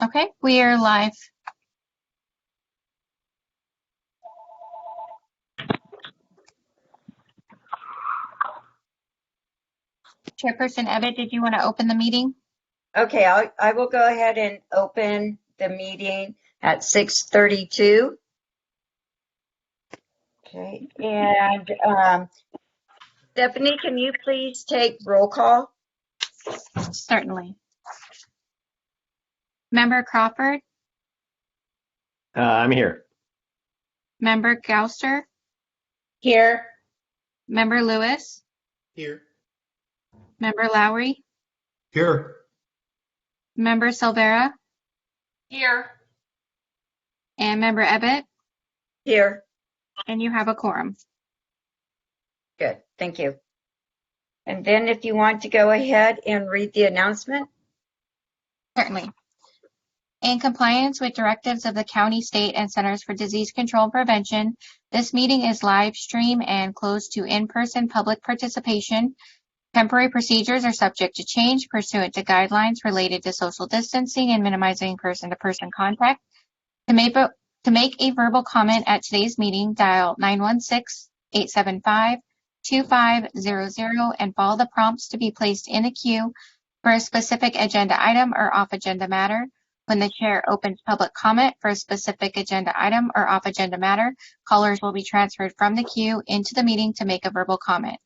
Okay, we are live. Chairperson Ebbett, did you want to open the meeting? Okay, I will go ahead and open the meeting at 6:32. Okay, and Stephanie, can you please take roll call? Certainly. Member Crawford, I'm here. Member Gouster, Here. Member Lewis, Here. Member Lowry, Here. Member Silvera, Here. and Member Ebbett, Here. and you have a quorum. Good, thank you. And then if you want to go ahead and read the announcement. Certainly. In compliance with directives of the county, state, and Centers for Disease Control and Prevention, this meeting is live stream and closed to in-person public participation. Temporary procedures are subject to change pursuant to guidelines related to social distancing and minimizing person-to-person contact. To make a verbal comment at today's meeting, dial 916-875-2500 and follow the prompts to be placed in a queue for a specific agenda item or off-agenda matter. When the chair opens public comment for a specific agenda item or off-agenda matter, callers will be transferred from the queue into the meeting to make a verbal comment.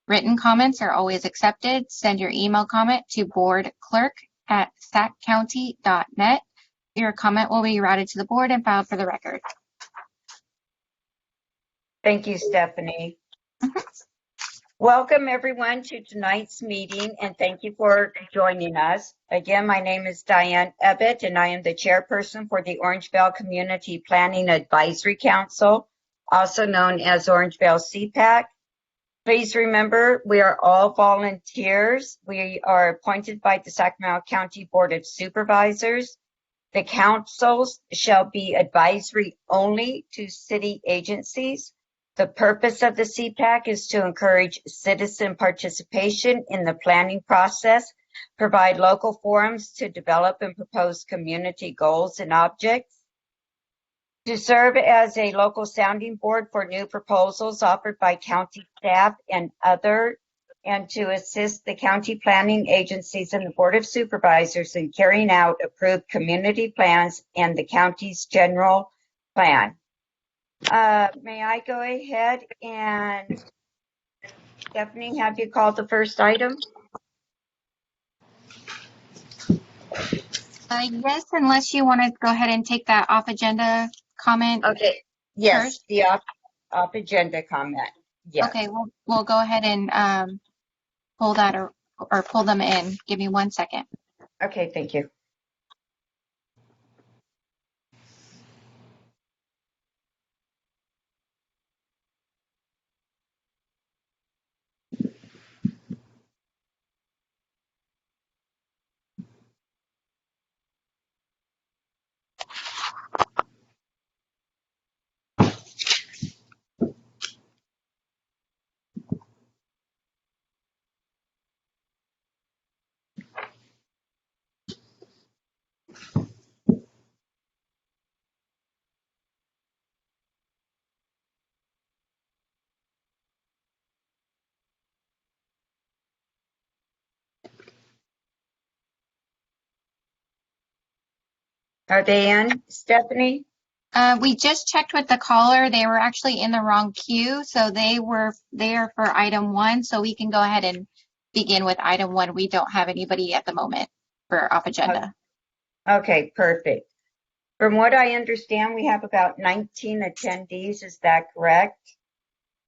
Written comments are always accepted. Send your email comment to boardclerk@saccounty.net. Your comment will be routed to the board and filed for the record. Thank you, Stephanie. Welcome everyone to tonight's meeting and thank you for joining us. Again, my name is Diane Ebbett and I am the chairperson for the Orangevale Community Planning Advisory Council, also known as Orangevale CPAC. Please remember, we are all volunteers. We are appointed by the Sacramento County Board of Supervisors. The councils shall be advisory only to city agencies. The purpose of the CPAC is to encourage citizen participation in the planning process, provide local forums to develop and propose community goals and objects, to serve as a local sounding board for new proposals offered by county staff and to assist the county planning agencies and the Board of Supervisors in carrying out approved community plans and the county's general plan. May I go ahead and, Stephanie, have you called the first item? Yes, unless you want to go ahead and take that off agenda comment. Okay, yes, first. the off agenda comment. Yes. Okay, we'll go ahead and pull that or pull them in. Give me 1 second. Okay, thank you. Are they in, Stephanie? We just checked with the caller. They were actually in the wrong queue, so they are for item 1. So we can go ahead and begin with item 1. We don't have anybody at the moment for off agenda. Okay, perfect. From what I understand, we have about 19 attendees. Is that correct?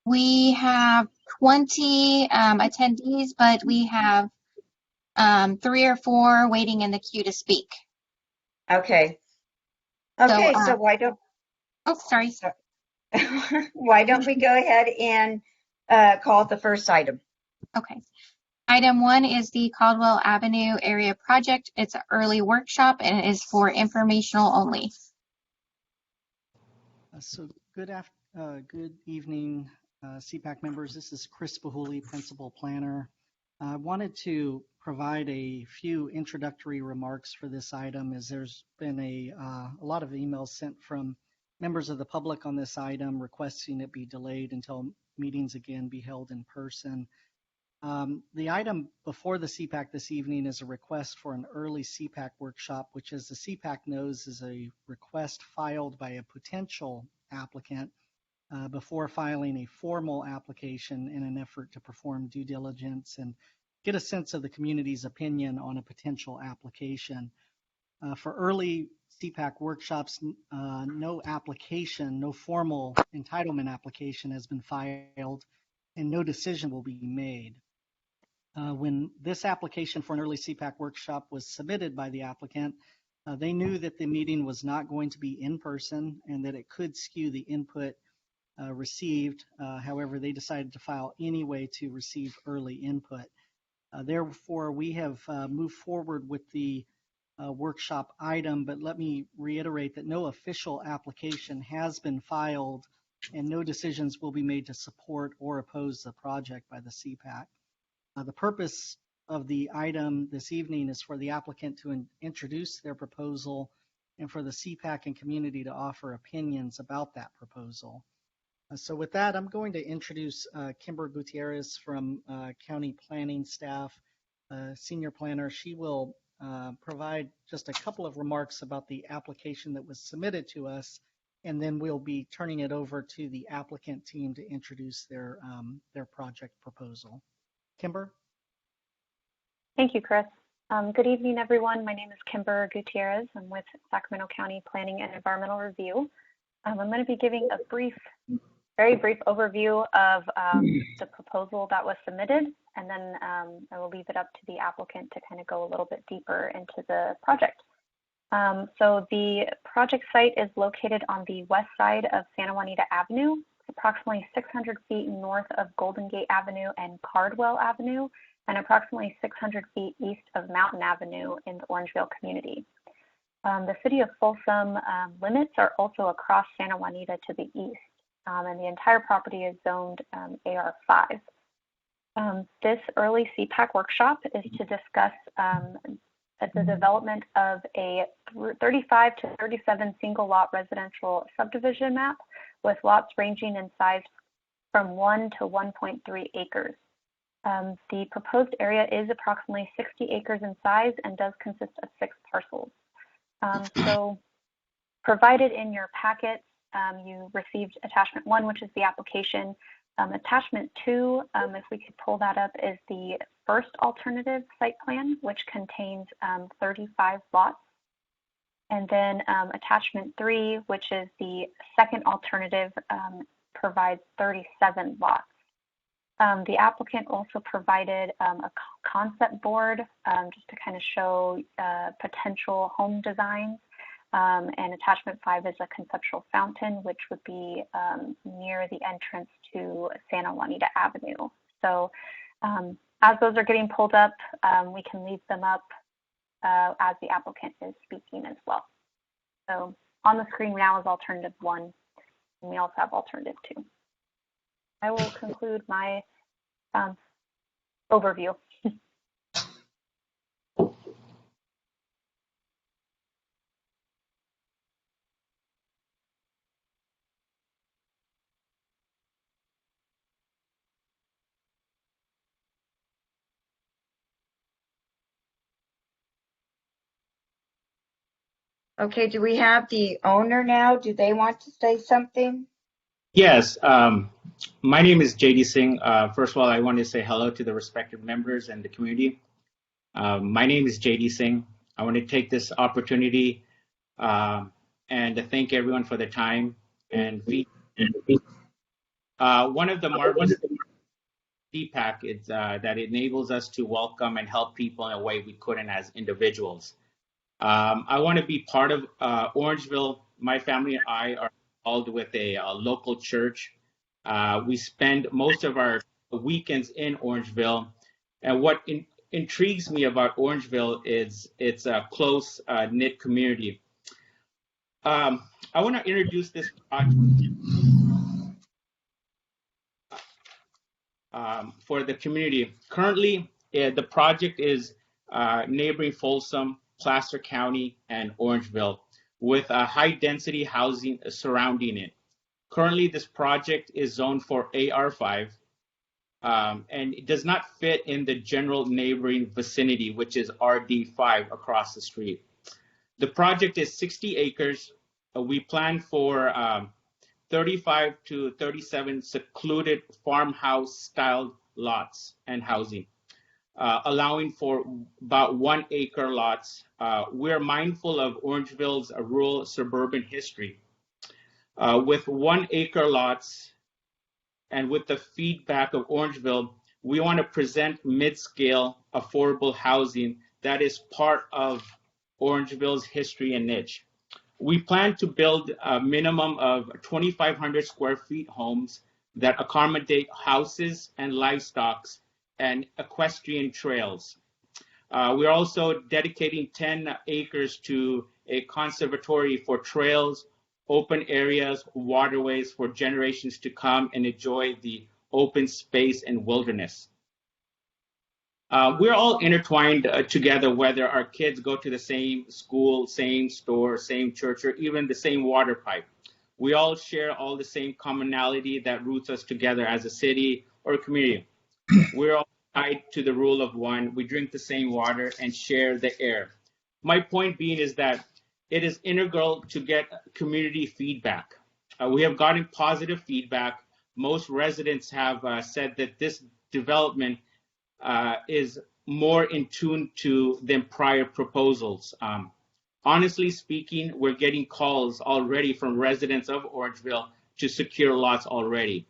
We have 20 attendees, but we have 3 or 4 waiting in the queue to speak. Okay. Okay, so why don't... Oh, sorry. Why don't we go ahead and call the first item? Okay. Item 1 is the Cardwell Avenue area project. It's an early workshop and it is for informational only. So good evening, CPAC members. This is Chris Bahuli, Principal Planner. I wanted to provide a few introductory remarks for this item, as there's been a lot of emails sent from members of the public on this item requesting it be delayed until meetings again be held in person. The item before the CPAC this evening is a request for an early CPAC workshop, which, as the CPAC knows, is a request filed by a potential applicant before filing a formal application in an effort to perform due diligence and get a sense of the community's opinion on a potential application. For early CPAC workshops, no formal entitlement application has been filed, and no decision will be made. When this application for an early CPAC workshop was submitted by the applicant, they knew that the meeting was not going to be in person and that it could skew the input received. However, they decided to file anyway to receive early input. Therefore, we have moved forward with the workshop item, but let me reiterate that no official application has been filed and no decisions will be made to support or oppose the project by the CPAC. The purpose of the item this evening is for the applicant to introduce their proposal and for the CPAC and community to offer opinions about that proposal. So with that, I'm going to introduce Kimber Gutierrez from County Planning staff, Senior Planner. She will provide just a couple of remarks about the application that was submitted to us, and then we'll be turning it over to the applicant team to introduce their project proposal. Kimber? Thank you, Chris. Good evening, everyone. My name is Kimber Gutierrez. I'm with Sacramento County Planning and Environmental Review. I'm going to be giving a very brief overview of the proposal that was submitted, and then I will leave it up to the applicant to kind of go a little bit deeper into the project. So the project site is located on the west side of Santa Juanita Avenue, approximately 600 feet north of Golden Gate Avenue and Cardwell Avenue, and approximately 600 feet east of Mountain Avenue in the Orangevale community. The city of Folsom limits are also across Santa Juanita to the east, and the entire property is zoned AR5. This early CPAC workshop is to discuss the development of a 35 to 37 single lot residential subdivision map with lots ranging in size from 1 to 1.3 acres. The proposed area is approximately 60 acres in size and does consist of 6 parcels. So provided in your packet, you received attachment 1, which is the application. Attachment 2, if we could pull that up, is the first alternative site plan, which contains 35 lots. And then attachment 3, which is the second alternative, provides 37 lots. The applicant also provided a concept board just to kind of show potential home designs. And attachment 5 is a conceptual fountain, which would be near the entrance to Santa Juanita Avenue. So as those are getting pulled up, we can leave them up as the applicant is speaking as well. So on the screen now is alternative 1, and we also have alternative 2. I will conclude my overview. Okay, do we have the owner now? Do they want to say something? Yes, my name is JD Singh. First of all, I want to say hello to the respective members and the community. My name is JD Singh. I want to take this opportunity and to thank everyone for their time and feedback. One of the marvelous CPAC is that it enables us to welcome and help people in a way we couldn't as individuals. I want to be part of Orangevale. My family and I are involved with a local church. We spend most of our weekends in Orangevale. And what intrigues me about Orangevale is it's a close knit community. I want to introduce this project for the community. Currently, The project is neighboring Folsom, Placer County, and Orangevale, with high-density housing surrounding it. Currently, this project is zoned for AR5, and it does not fit in the general neighboring vicinity, which is RD5 across the street. The project is 60 acres. We plan for 35 to 37 secluded farmhouse-styled lots and housing, allowing for about 1 acre lots. We're mindful of Orangevale's rural suburban history. With 1 acre lots and with the feedback of Orangevale, we want to present mid-scale affordable housing that is part of Orangevale's history and niche. We plan to build a minimum of 2,500 square feet homes that accommodate houses and livestock and equestrian trails. We're also dedicating 10 acres to a conservatory for trails, open areas, waterways for generations to come and enjoy the open space and wilderness. We're all intertwined together, whether our kids go to the same school, same store, same church, or even the same water pipe. We all share all the same commonality that roots us together as a city or a community. We're all tied to the rule of one. We drink the same water and share the air. My point being is that it is integral to get community feedback. We have gotten positive feedback. Most residents have said that this development is more in tune to than prior proposals. Honestly speaking, we're getting calls already from residents of Orangevale to secure lots already.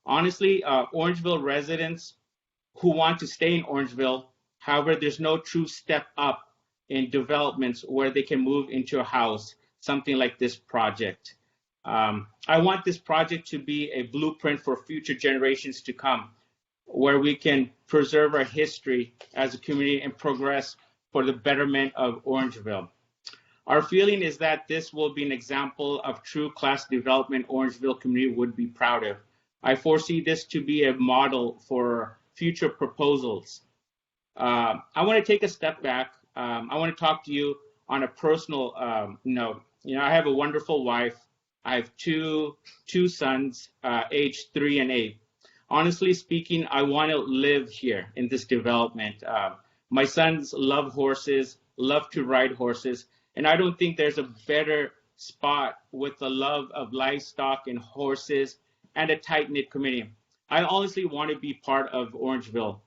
Honestly, Orangevale residents who want to stay in Orangevale, however, there's no true step up in developments where they can move into a house, something like this project. I want this project to be a blueprint for future generations to come, where we can preserve our history as a community and progress for the betterment of Orangevale. Our feeling is that this will be an example of true class development Orangevale community would be proud of. I foresee this to be a model for future proposals. I want to take a step back. I want to talk to you on a personal note. You know, I have a wonderful wife. I have two sons, aged 3 and 8. Honestly speaking, I want to live here in this development. My sons love horses, love to ride horses, and I don't think there's a better spot with the love of livestock and horses and a tight-knit community. I honestly want to be part of Orangevale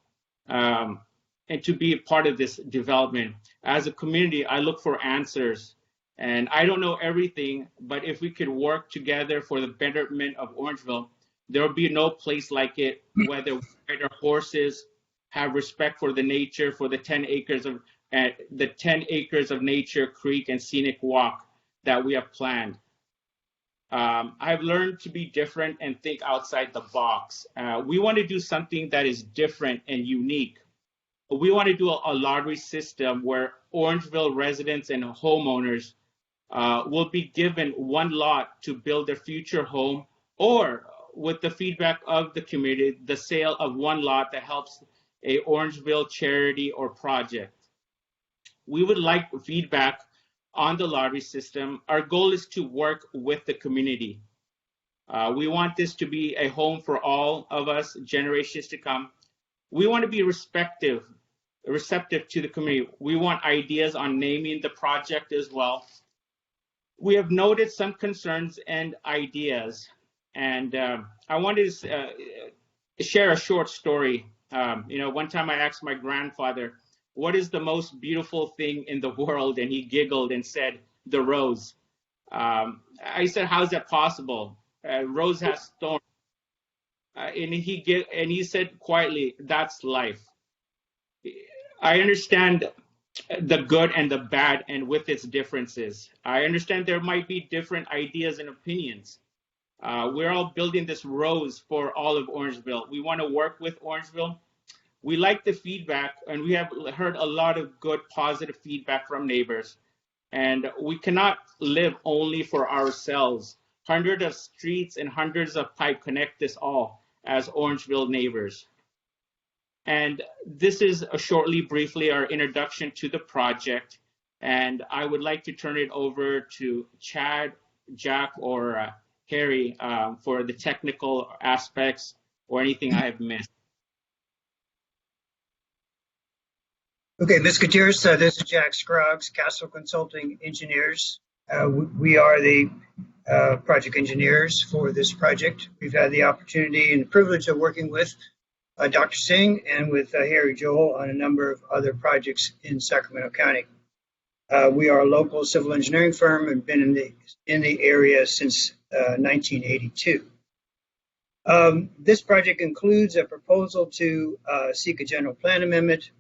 and to be a part of this development. As a community, I look for answers, and I don't know everything, but if we could work together for the betterment of Orangevale, there will be no place like it, whether we ride our horses, have respect for the nature, for the 10 acres of nature, creek, and scenic walk that we have planned. I've learned to be different and think outside the box. We want to do something that is different and unique. We want to do a lottery system where Orangevale residents and homeowners will be given one lot to build their future home, or with the feedback of the community, the sale of one lot that helps a Orangevale charity or project. We would like feedback on the lottery system. Our goal is to work with the community. We want this to be a home for all of us, generations to come. We want to be receptive to the community. We want ideas on naming the project as well. We have noted some concerns and ideas, and I wanted to share a short story. One time I asked my grandfather, what is the most beautiful thing in the world? And he giggled and said, the rose. I said, how is that possible? Rose has thorns. And he said quietly, that's life. I understand the good and the bad and with its differences. I understand there might be different ideas and opinions. We're all building this rose for all of Orangevale. We want to work with Orangevale. We like the feedback, and we have heard a lot of good, positive feedback from neighbors. And we cannot live only for ourselves. Hundreds of streets and hundreds of pipes connect us all as Orangevale neighbors. And this is shortly, briefly, our introduction to the project. And I would like to turn it over to Chad, Jack, or Harry for the technical aspects or anything I have missed. Okay, Ms. Gutierrez, this is Jack Scroggs, Castle Consulting Engineers. We are the project engineers for this project. We've had the opportunity and the privilege of working with Dr. Singh and with Harry Joel on a number of other projects in Sacramento County. We are a local civil engineering firm and been in the area since 1982. This project includes a proposal to seek a general plan amendment,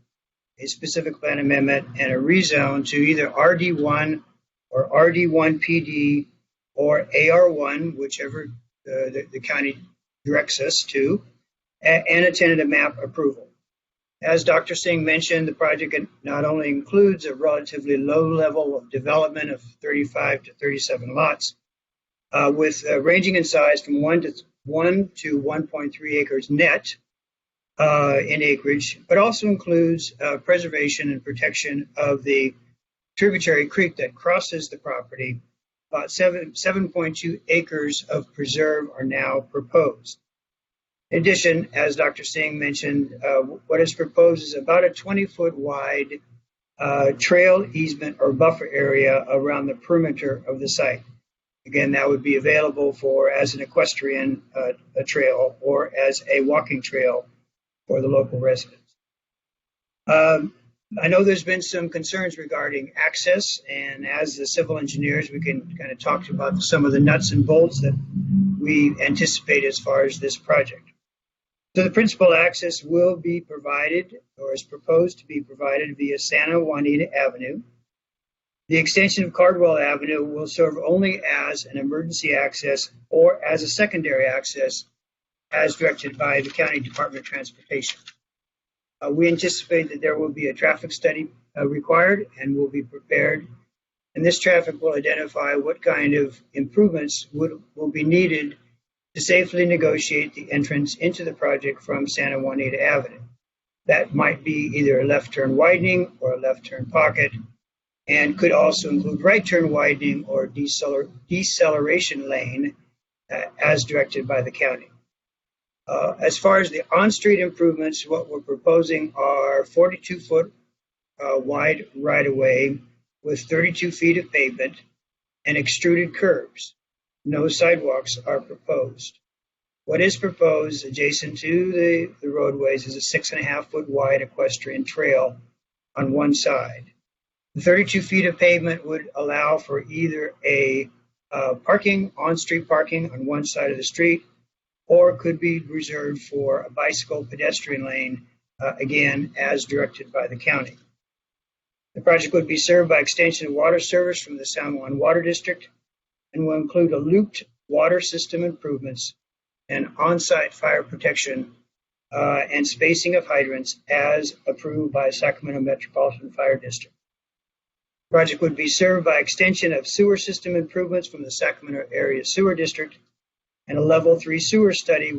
a specific plan amendment, and a rezone to either RD1 or RD1PD or AR1, whichever the county directs us to, and a tentative map approval. As Dr. Singh mentioned, the project not only includes a relatively low level of development of 35 to 37 lots, with ranging in size from 1 to 1.3 acres net in acreage, but also includes preservation and protection of the tributary creek that crosses the property. About 7.2 acres of preserve are now proposed. In addition, as Dr. Singh mentioned, what is proposed is about a 20-foot wide trail easement or buffer area around the perimeter of the site. Again, that would be available for as an equestrian trail or as a walking trail for the local residents. I know there's been some concerns regarding access, and as the civil engineers, we can kind of talk about some of the nuts and bolts that we anticipate as far as this project. So the principal access will be provided, or is proposed to be provided, via Santa Juanita Avenue. The extension of Cardwell Avenue will serve only as an emergency access or as a secondary access as directed by the County Department of Transportation. We anticipate that there will be a traffic study required and will be prepared. And this traffic will identify what kind of improvements will be needed to safely negotiate the entrance into the project from Santa Juanita Avenue. That might be either a left turn widening or a left turn pocket, and could also include right turn widening or deceleration lane as directed by the county. As far as the on-street improvements, what we're proposing are 42-foot wide right-of-way with 32 feet of pavement and extruded curbs. No sidewalks are proposed. What is proposed adjacent to the roadways is a 6.5-foot wide equestrian trail on one side. The 32 feet of pavement would allow for either a on-street parking on one side of the street, or could be reserved for a bicycle pedestrian lane, again, as directed by the county. The project would be served by extension of water service from the San Juan Water District and will include a looped water system improvements and on-site fire protection and spacing of hydrants as approved by Sacramento Metropolitan Fire District. The project would be served by extension of sewer system improvements from the Sacramento Area Sewer District, and a level 3 sewer study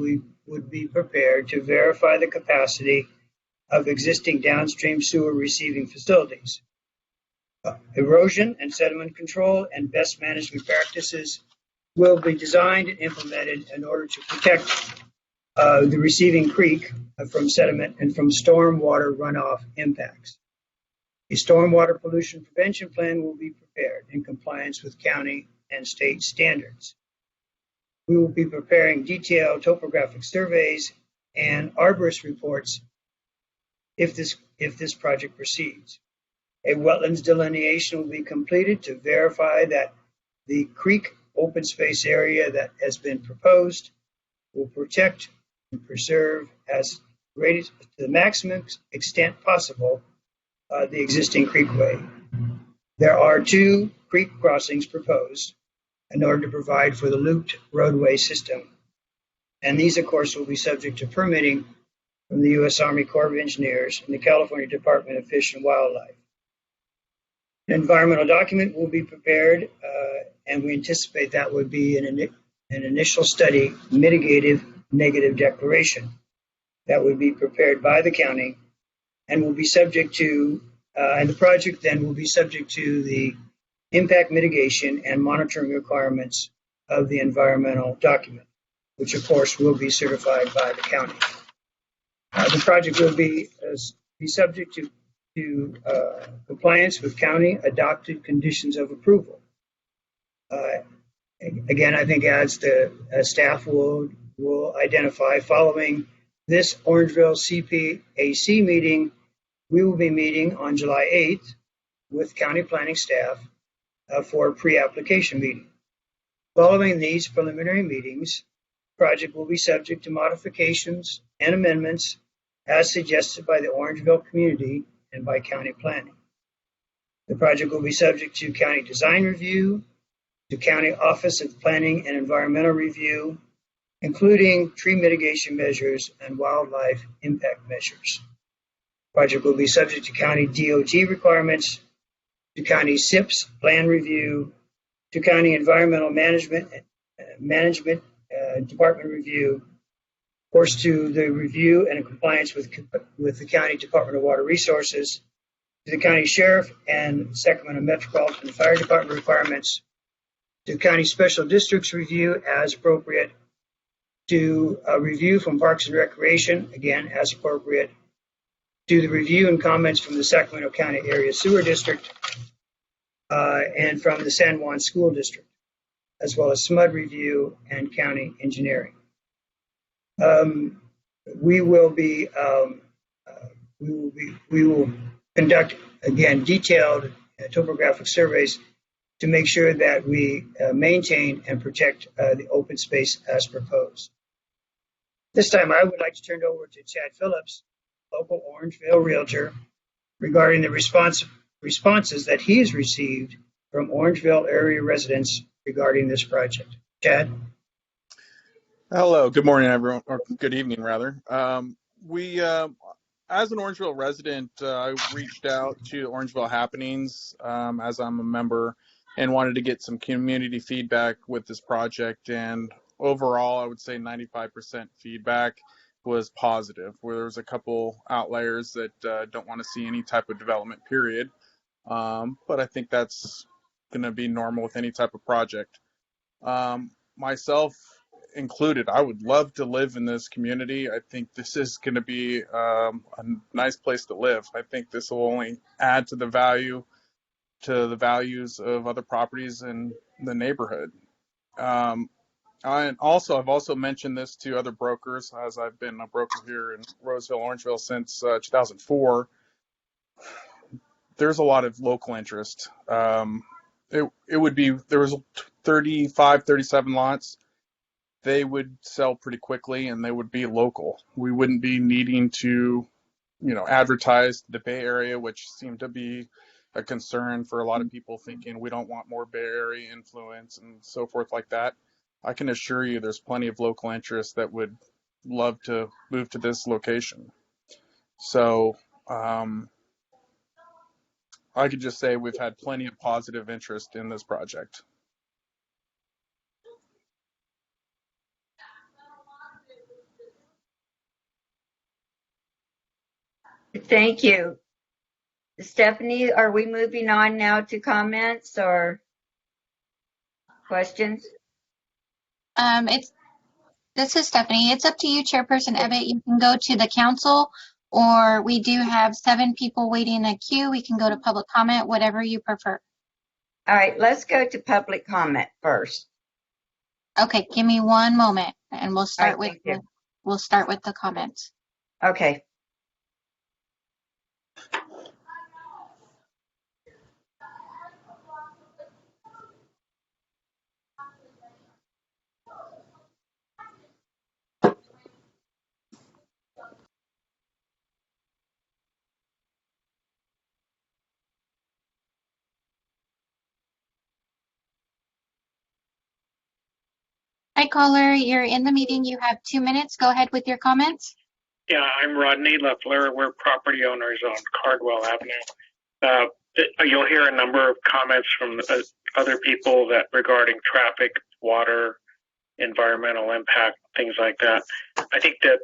would be prepared to verify the capacity of existing downstream sewer receiving facilities. Erosion and sediment control and best management practices will be designed and implemented in order to protect the receiving creek from sediment and from storm water runoff impacts. A stormwater pollution prevention plan will be prepared in compliance with county and state standards. We will be preparing detailed topographic surveys and arborist reports if this project proceeds. A wetlands delineation will be completed to verify that the creek open space area that has been proposed will protect and preserve as greatest to the maximum extent possible the existing creekway. There are 2 creek crossings proposed in order to provide for the looped roadway system. And these, of course, will be subject to permitting from the U.S. Army Corps of Engineers and the California Department of Fish and Wildlife. An environmental document will be prepared, and we anticipate that would be an initial study mitigative negative declaration. that would be prepared by the county and will be subject to, and the project then will be subject to the impact mitigation and monitoring requirements of the environmental document, which of course will be certified by the county. The project will be subject to compliance with county adopted conditions of approval. Again, I think as the staff will identify, following this Orangevale CPAC meeting, we will be meeting on July 8th with county planning staff for a pre-application meeting. Following these preliminary meetings, the project will be subject to modifications and amendments as suggested by the Orangevale community and by county planning. The project will be subject to county design review, to County Office of Planning and Environmental Review, including tree mitigation measures and wildlife impact measures. The project will be subject to county DOT requirements, to county SIPS plan review, to county environmental management department review, of course, to the review and compliance with the county Department of Water Resources, to the county sheriff and Sacramento Metropolitan Fire Department requirements, to county special districts review as appropriate, to a review from Parks and Recreation, again, as appropriate, to the review and comments from the Sacramento County Area Sewer District and from the San Juan School District, as well as SMUD review and county engineering. We will conduct, again, detailed topographic surveys to make sure that we maintain and protect the open space as proposed. This time, I would like to turn it over to Chad Phillips, local Orangevale realtor, regarding the responses that he has received from Orangevale area residents regarding this project. Chad? Hello, good morning, everyone, or good evening, rather. As an Orangevale resident, I reached out to Orangevale Happenings as I'm a member and wanted to get some community feedback with this project. And overall, I would say 95% feedback was positive, where there was a couple outliers that don't want to see any type of development, period. But I think that's going to be normal with any type of project. Myself included, I would love to live in this community. I think this is going to be a nice place to live. I think this will only add to the values of other properties in the neighborhood. I've also mentioned this to other brokers, as I've been a broker here in Roseville, Orangevale since 2004. There's a lot of local interest. There was 37 lots. They would sell pretty quickly and they would be local. We wouldn't be needing to, advertise the Bay Area, which seemed to be a concern for a lot of people, thinking we don't want more Bay Area influence and so forth like that. I can assure you there's plenty of local interest that would love to move to this location. So I could just say we've had plenty of positive interest in this project. Thank you. Stephanie, are we moving on now to comments or questions? This is Stephanie. It's up to you, Chairperson Ebbett. You can go to the council, or we do have 7 people waiting in a queue. We can go to public comment, whatever you prefer. All right, let's go to public comment first. Okay, give me one moment, and we'll start All right, with the comments. Okay. Hi, caller. You're in the meeting. You have 2 minutes. Go ahead with your comments. Yeah, I'm Rodney Leffler. We're property owners on Cardwell Avenue. You'll hear a number of comments from other people that regarding traffic, water, environmental impact, things like that. I think that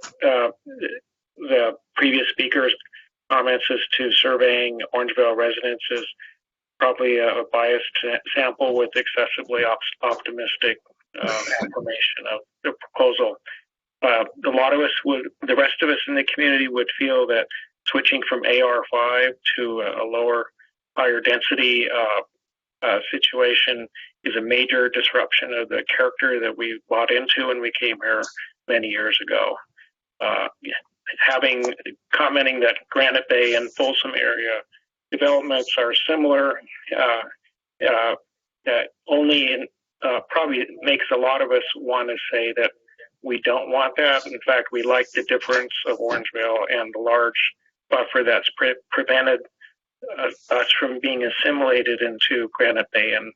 speaker's comments as to surveying Orangevale residents is probably a biased sample with excessively optimistic affirmation of the proposal. A lot of us the rest of us in the community would feel that switching from AR5 to a higher density situation is a major disruption of the character that we bought into when we came here many years ago. Commenting that Granite Bay and Folsom area developments are similar, that only probably makes a lot of us want to say that we don't want that. In fact, we like the difference of Orangevale and the large buffer that's prevented us from being assimilated into Granite Bay and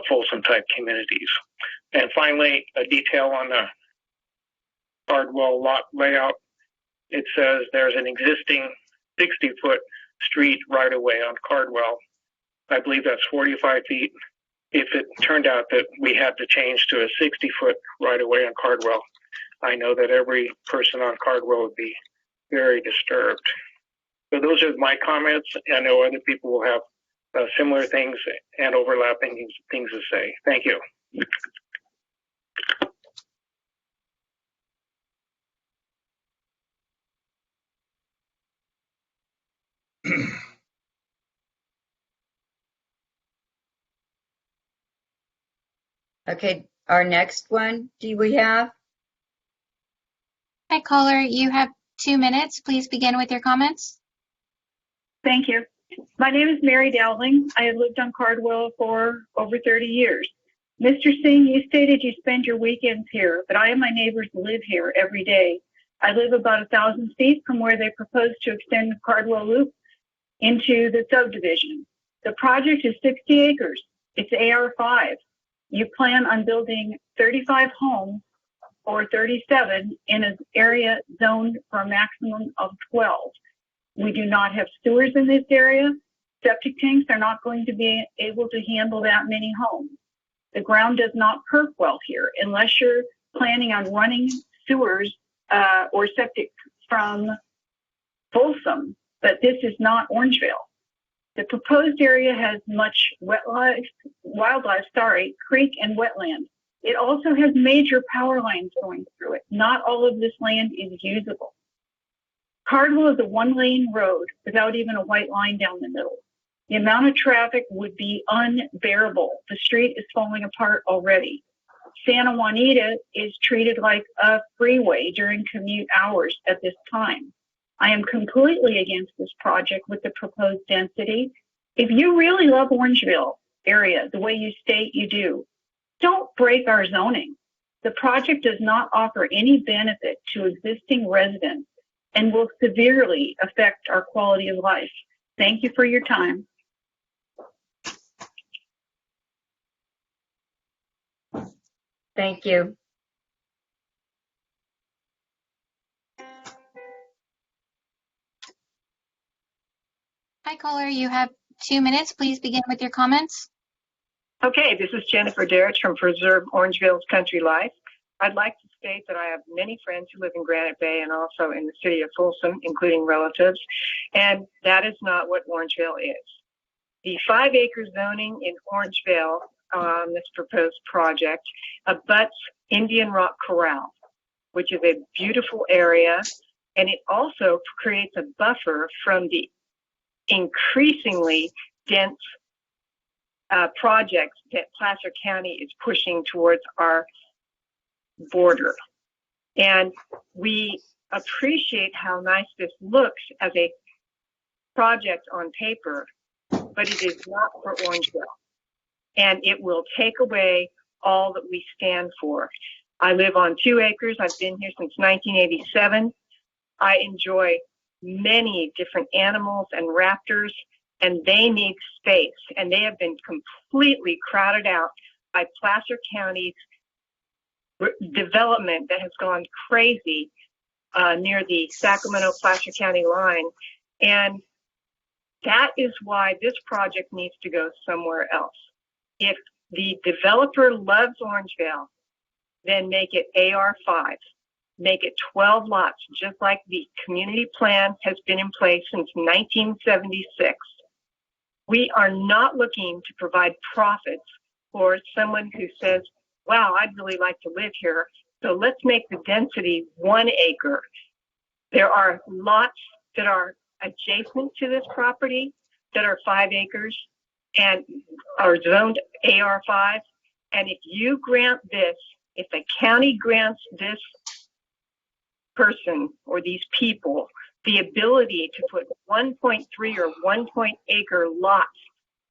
Folsom type communities. And finally, a detail on the Cardwell lot layout. It says there's an existing 60-foot street right away on Cardwell. I believe that's 45 feet. If it turned out that we had to change to a 60-foot right away on Cardwell, I know that every person on Cardwell would be very disturbed. So those are my comments. I know other people will have similar things and overlapping things to say. Thank you. Okay, our next one, do we have? Hi, caller. You have 2 minutes. Please begin with your comments. Thank you. My name is Mary Dowling. I have lived on Cardwell for over 30 years. Mr. Singh, you stated you spend your weekends here, but I and my neighbors live here every day. I live about 1,000 feet from where they propose to extend the Cardwell Loop into the subdivision. The project is 60 acres. It's AR5. You plan on building 35 homes or 37 in an area zoned for a maximum of 12. We do not have sewers in this area. Septic tanks are not going to be able to handle that many homes. The ground does not perk well here unless you're planning on running sewers or septic from Folsom, but this is not Orangevale. The proposed area has much wildlife, creek and wetland. It also has major power lines going through it. Not all of this land is usable. Cardwell is a one-lane road without even a white line down the middle. The amount of traffic would be unbearable. The street is falling apart already. Santa Juanita is treated like a freeway during commute hours at this time. I am completely against this project with the proposed density. If you really love Orangevale area the way you state you do, don't break our zoning. The project does not offer any benefit to existing residents and will severely affect our quality of life. Thank you for your time. Thank you. Hi, caller. You have 2 minutes. Please begin with your comments. Okay, this is Jennifer Derrich from Preserve Orangevale's Country Life. I'd like to state that I have many friends who live in Granite Bay and also in the city of Folsom, including relatives, and that is not what Orangevale is. The 5-acre zoning in Orangevale on this proposed project abuts Indian Rock Corral, which is a beautiful area, and it also creates a buffer from the increasingly dense projects that Placer County is pushing towards our border. And we appreciate how nice this looks as a project on paper, but it is not for Orangevale. And it will take away all that we stand for. I live on 2 acres. I've been here since 1987. I enjoy many different animals and raptors, and they need space. And they have been completely crowded out by Placer County's development that has gone crazy near the Sacramento-Placer County line. And that is why this project needs to go somewhere else. If the developer loves Orangevale, then make it AR5. make it 12 lots, just like the community plan has been in place since 1976. We are not looking to provide profits for someone who says, wow, I'd really like to live here, so let's make the density 1 acre. There are lots that are adjacent to this property that are 5 acres and are zoned AR5. And if you grant this, if the county grants this person or these people the ability to put 1.3 or 1 acre lots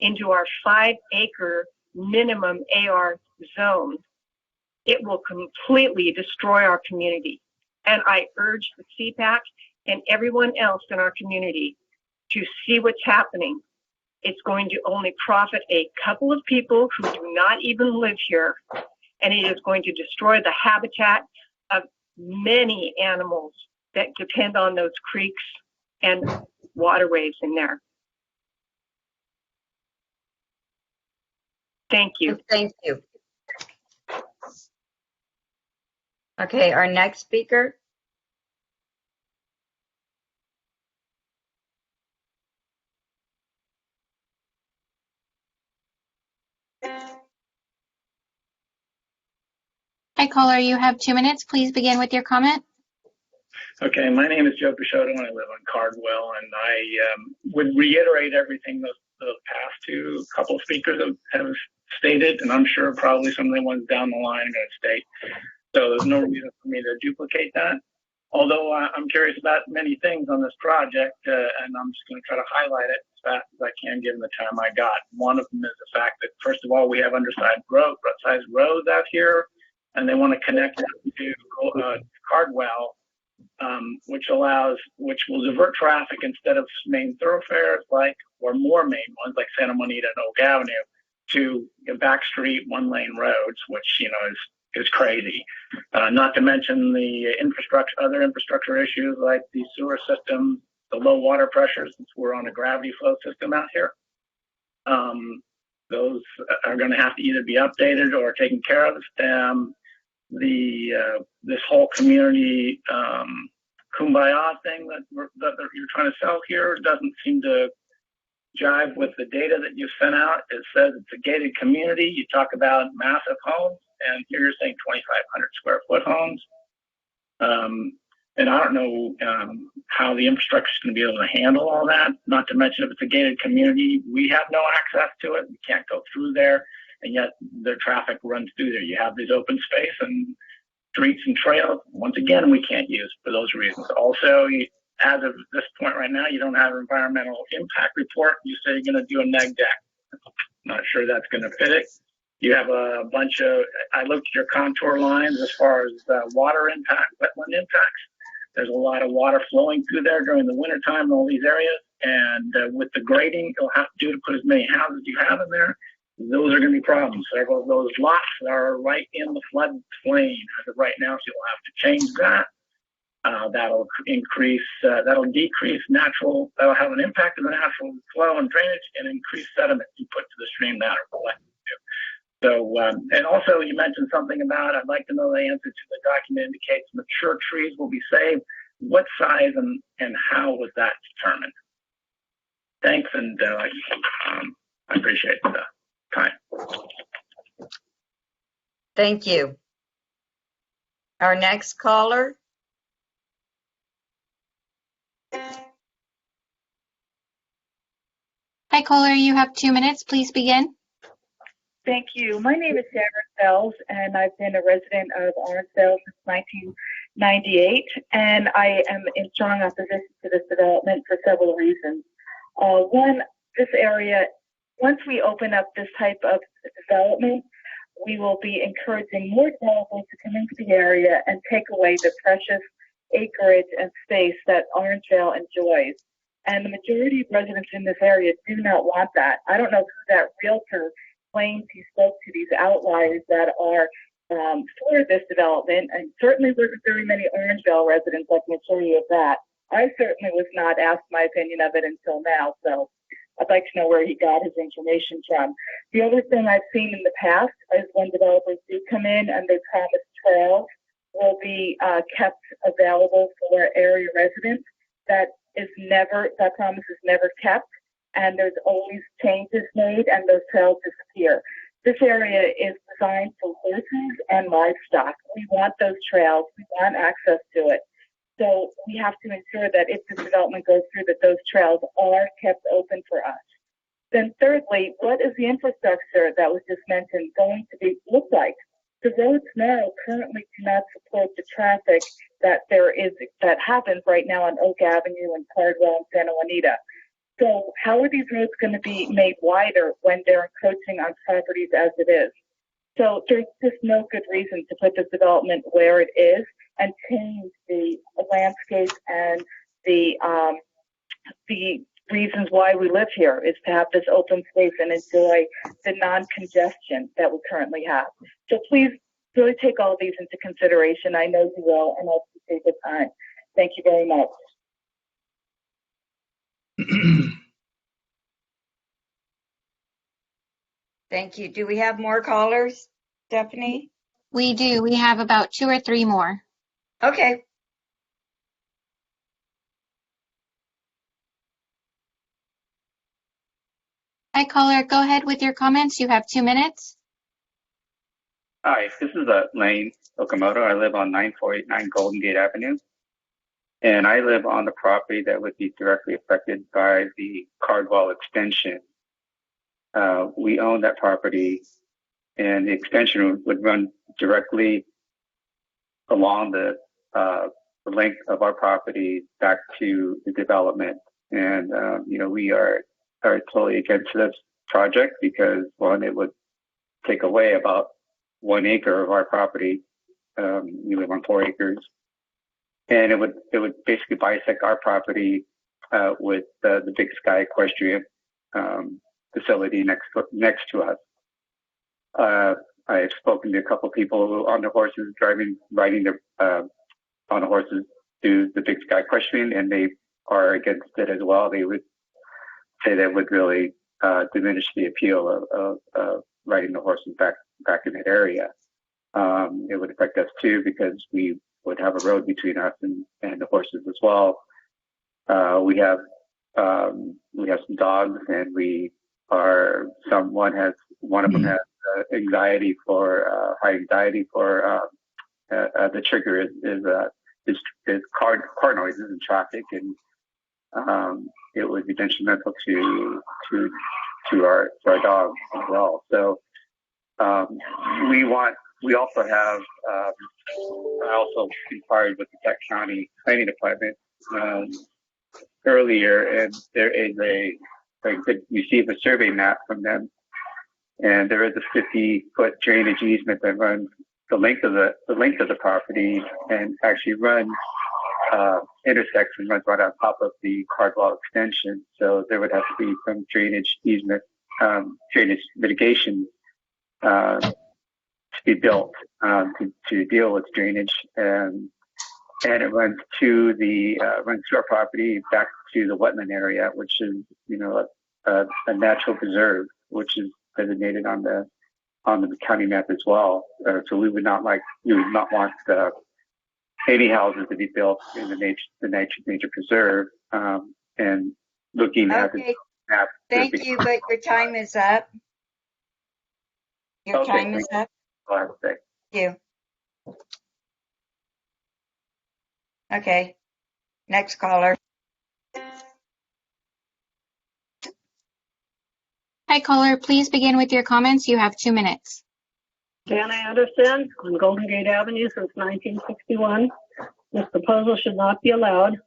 into our 5 acre minimum AR zone, it will completely destroy our community. And I urge the CPAC and everyone else in our community to see what's happening. It's going to only profit a couple of people who do not even live here, and it is going to destroy the habitat of many animals that depend on those creeks and waterways in there. Thank you. Thank you. Okay, our next speaker. Hi, caller. You have 2 minutes. Please begin with your comment. Okay, my name is Joe Picciotto, and I live on Cardwell, and I would reiterate everything the past two couple of speakers have stated, and I'm sure probably some of the ones down the line are going to state. So there's no reason for me to duplicate that. Although I'm curious about many things on this project, and I'm just going to try to highlight it as fast as I can given the time I got. One of them is the fact that, first of all, we have undersized roads out here, and they want to connect to Cardwell, which will divert traffic instead of main thoroughfares or more main ones like Santa Monita and Oak Avenue to back street 1-lane roads, which is crazy. Not to mention the other infrastructure issues like the sewer system, the low water pressures, since we're on a gravity flow system out here. Those are going to have to either be updated or taken care of. This whole community kumbaya thing that you're trying to sell here doesn't seem to jive with the data that you sent out. It says it's a gated community. You talk about massive homes, and here you're saying 2,500 square foot homes. And I don't know how the infrastructure is going to be able to handle all that. Not to mention, if it's a gated community, we have no access to it. We can't go through there, and yet the traffic runs through there. You have these open space and streets and trails. Once again, we can't use for those reasons. Also, as of this point right now, you don't have an environmental impact report. You say you're going to do a neg deck. Not sure that's going to fit it. You have a bunch of, I looked at your contour lines as far as water impact, wetland impacts. There's a lot of water flowing through there during the wintertime in all these areas. And with the grading you'll have to do to put as many houses you have in there, those are going to be problems. Several of those lots are right in the floodplain as of right now, so you'll have to change that. That'll decrease that'll have an impact on the natural flow and drainage and increase sediment you put to the stream that are collected. So, and also you mentioned something about, I'd like to know the answer to the document indicates mature trees will be saved. What size and how was that determined? Thanks, and I appreciate the time. Thank you. Our next caller. Hi, caller. You have 2 minutes. Please begin. Thank you. My name is Janice, and I've been a resident of Orangevale since 1998, and I am in strong opposition to this development for several reasons. One, this area, once we open up this type of development, we will be encouraging more developers to come into the area and take away the precious acreage and space that Orangevale enjoys. And the majority of residents in this area do not want that. I don't know who that realtor claims he spoke to, these outliers that are for this development, and certainly there's very many Orangevale residents that can assure you of that. I certainly was not asked my opinion of it until now, so I'd like to know where he got his information from. The other thing I've seen in the past is when developers do come in and they promise trails will be kept available for area residents. That promise is never kept, and there's always changes made, and those trails disappear. This area is designed for horses and livestock. We want those trails. We want access to it. So we have to ensure that if this development goes through, that those trails are kept open for us. Then thirdly, what is the infrastructure that was just mentioned going to look like? The roads now currently cannot support the traffic that happens right now on Oak Avenue and Cardwell and Santa Juanita. So how are these roads going to be made wider when they're encroaching on properties as it is? So there's just no good reason to put this development where it is and change the landscape and the reasons why we live here is to have this open space and enjoy the non-congestion that we currently have. So please really take all of these into consideration. I know you will, and I'll take the time. Thank you very much. Thank you. Do we have more callers, Stephanie? We do. We have about 2 or 3 more. Okay. Hi, caller. Go ahead with your comments. You have 2 minutes. Hi, this is Laneokamoto. I live on 9489 Golden Gate Avenue. And I live on the property that would be directly affected by the Cardwell extension. We own that property, and the extension would run directly along the length of our property back to the development. And, we are totally against this project because, one, it would take away about 1 acre of our property. We live on 4 acres. And it would basically bisect our property with the Big Sky Equestrian facility next to us. I've spoken to a couple of people on the horses, riding on the horses to the Big Sky Equestrian, and they are against it as well. They would say that would really diminish the appeal of riding the horses back in that area. It would affect us too because we would have a road between us and the horses as well. We have some dogs, and one of them has anxiety for high anxiety for the trigger is car noises and traffic, and it would be detrimental to our dogs as well. So we also have I also inquired with the Tech County Planning Department earlier, and there is I could receive a survey map from them, and there is a 50-foot drainage easement that runs the length of the property and actually intersects and runs right on top of the Cardwell extension. So there would have to be some drainage easement, drainage mitigation to be built to deal with drainage, and it runs to our property back to the wetland area, which is a natural preserve, which is designated on the county map as well. So we would not want any houses to be built in the nature preserve. And looking at the map. Thank you, but your time is up. Your time is up. Thank you. Okay. Next caller. Hi, caller. Please begin with your comments. You have 2 minutes. Dana Anderson on Golden Gate Avenue since 1961. This proposal should not be allowed.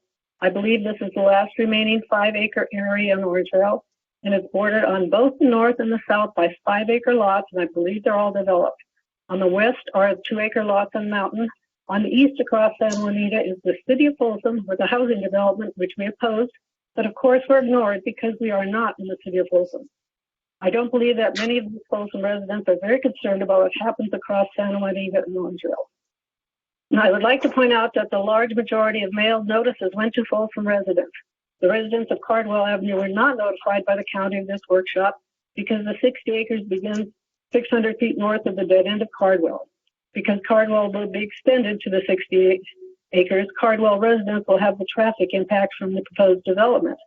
I believe this is the last remaining 5-acre area in Orangevale, and it's bordered on both the north and the south by 5-acre lots, and I believe they're all developed. On the west are 2-acre lots on the mountain. On the east across Santa Juanita is the city of Folsom with a housing development, which we opposed, but of course we're ignored because we are not in the city of Folsom. I don't believe that many of the Folsom residents are very concerned about what happens across Santa Juanita and Orangevale. And I would like to point out that the large majority of mailed notices went to Folsom residents. The residents of Cardwell Avenue were not notified by the county of this workshop because the 60 acres begins 600 feet north of the dead end of Cardwell. Because Cardwell will be extended to the 68 acres, Cardwell residents will have the traffic impact from the proposed development.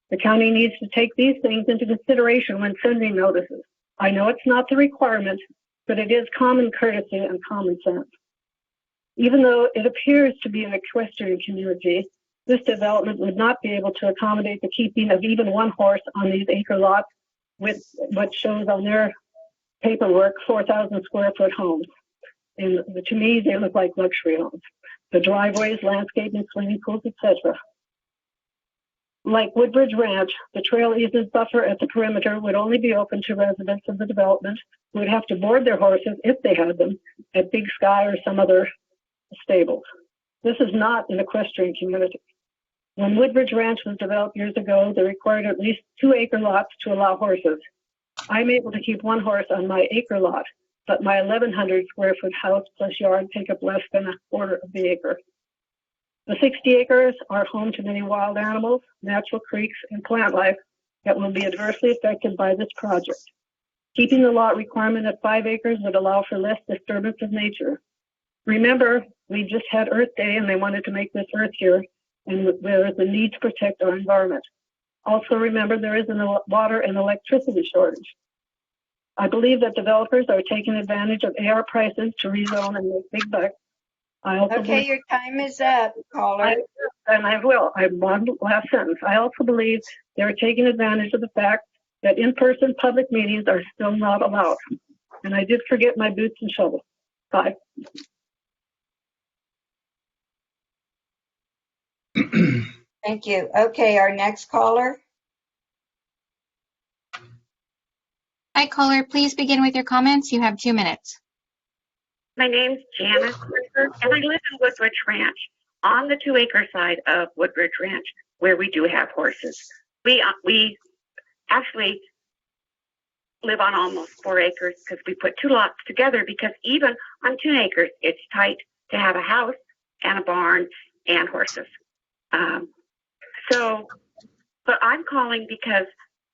The county needs to take these things into consideration when sending notices. I know it's not the requirement, but it is common courtesy and common sense. Even though it appears to be an equestrian community, this development would not be able to accommodate the keeping of even one horse on these acre lots with what shows on their paperwork 4,000 square foot homes. And to me, they look like luxury homes. The driveways, landscaping, swimming pools, etc. Like Woodbridge Ranch, the trail easement buffer at the perimeter would only be open to residents of the development who would have to board their horses, if they had them, at Big Sky or some other stables. This is not an equestrian community. When Woodbridge Ranch was developed years ago, they required at least 2 acre lots to allow horses. I'm able to keep 1 horse on my acre lot, but my 1,100 square foot house plus yard take up less than a quarter of the acre. The 60 acres are home to many wild animals, natural creeks, and plant life that will be adversely affected by this project. Keeping the lot requirement at 5 acres would allow for less disturbance of nature. Remember, we just had Earth Day and they wanted to make this Earth here, and there is a need to protect our environment. Also remember, there is a water and electricity shortage. I believe that developers are taking advantage of AR prices to rezone and make big bucks. Okay, your time is up, caller. I'm on the last sentence. I also believe they're taking advantage of the fact that in-person public meetings are still not allowed. And I did forget my boots and shovel. Bye. Thank you. Okay, our next caller. Hi, caller. Please begin with your comments. You have 2 minutes. My name's Janice, and I live in Woodbridge Ranch, on the 2 acre side of Woodbridge Ranch, where we do have horses. We actually live on almost 4 acres because we put 2 lots together, because even on 2 acres, it's tight to have a house and a barn and horses. But I'm calling because,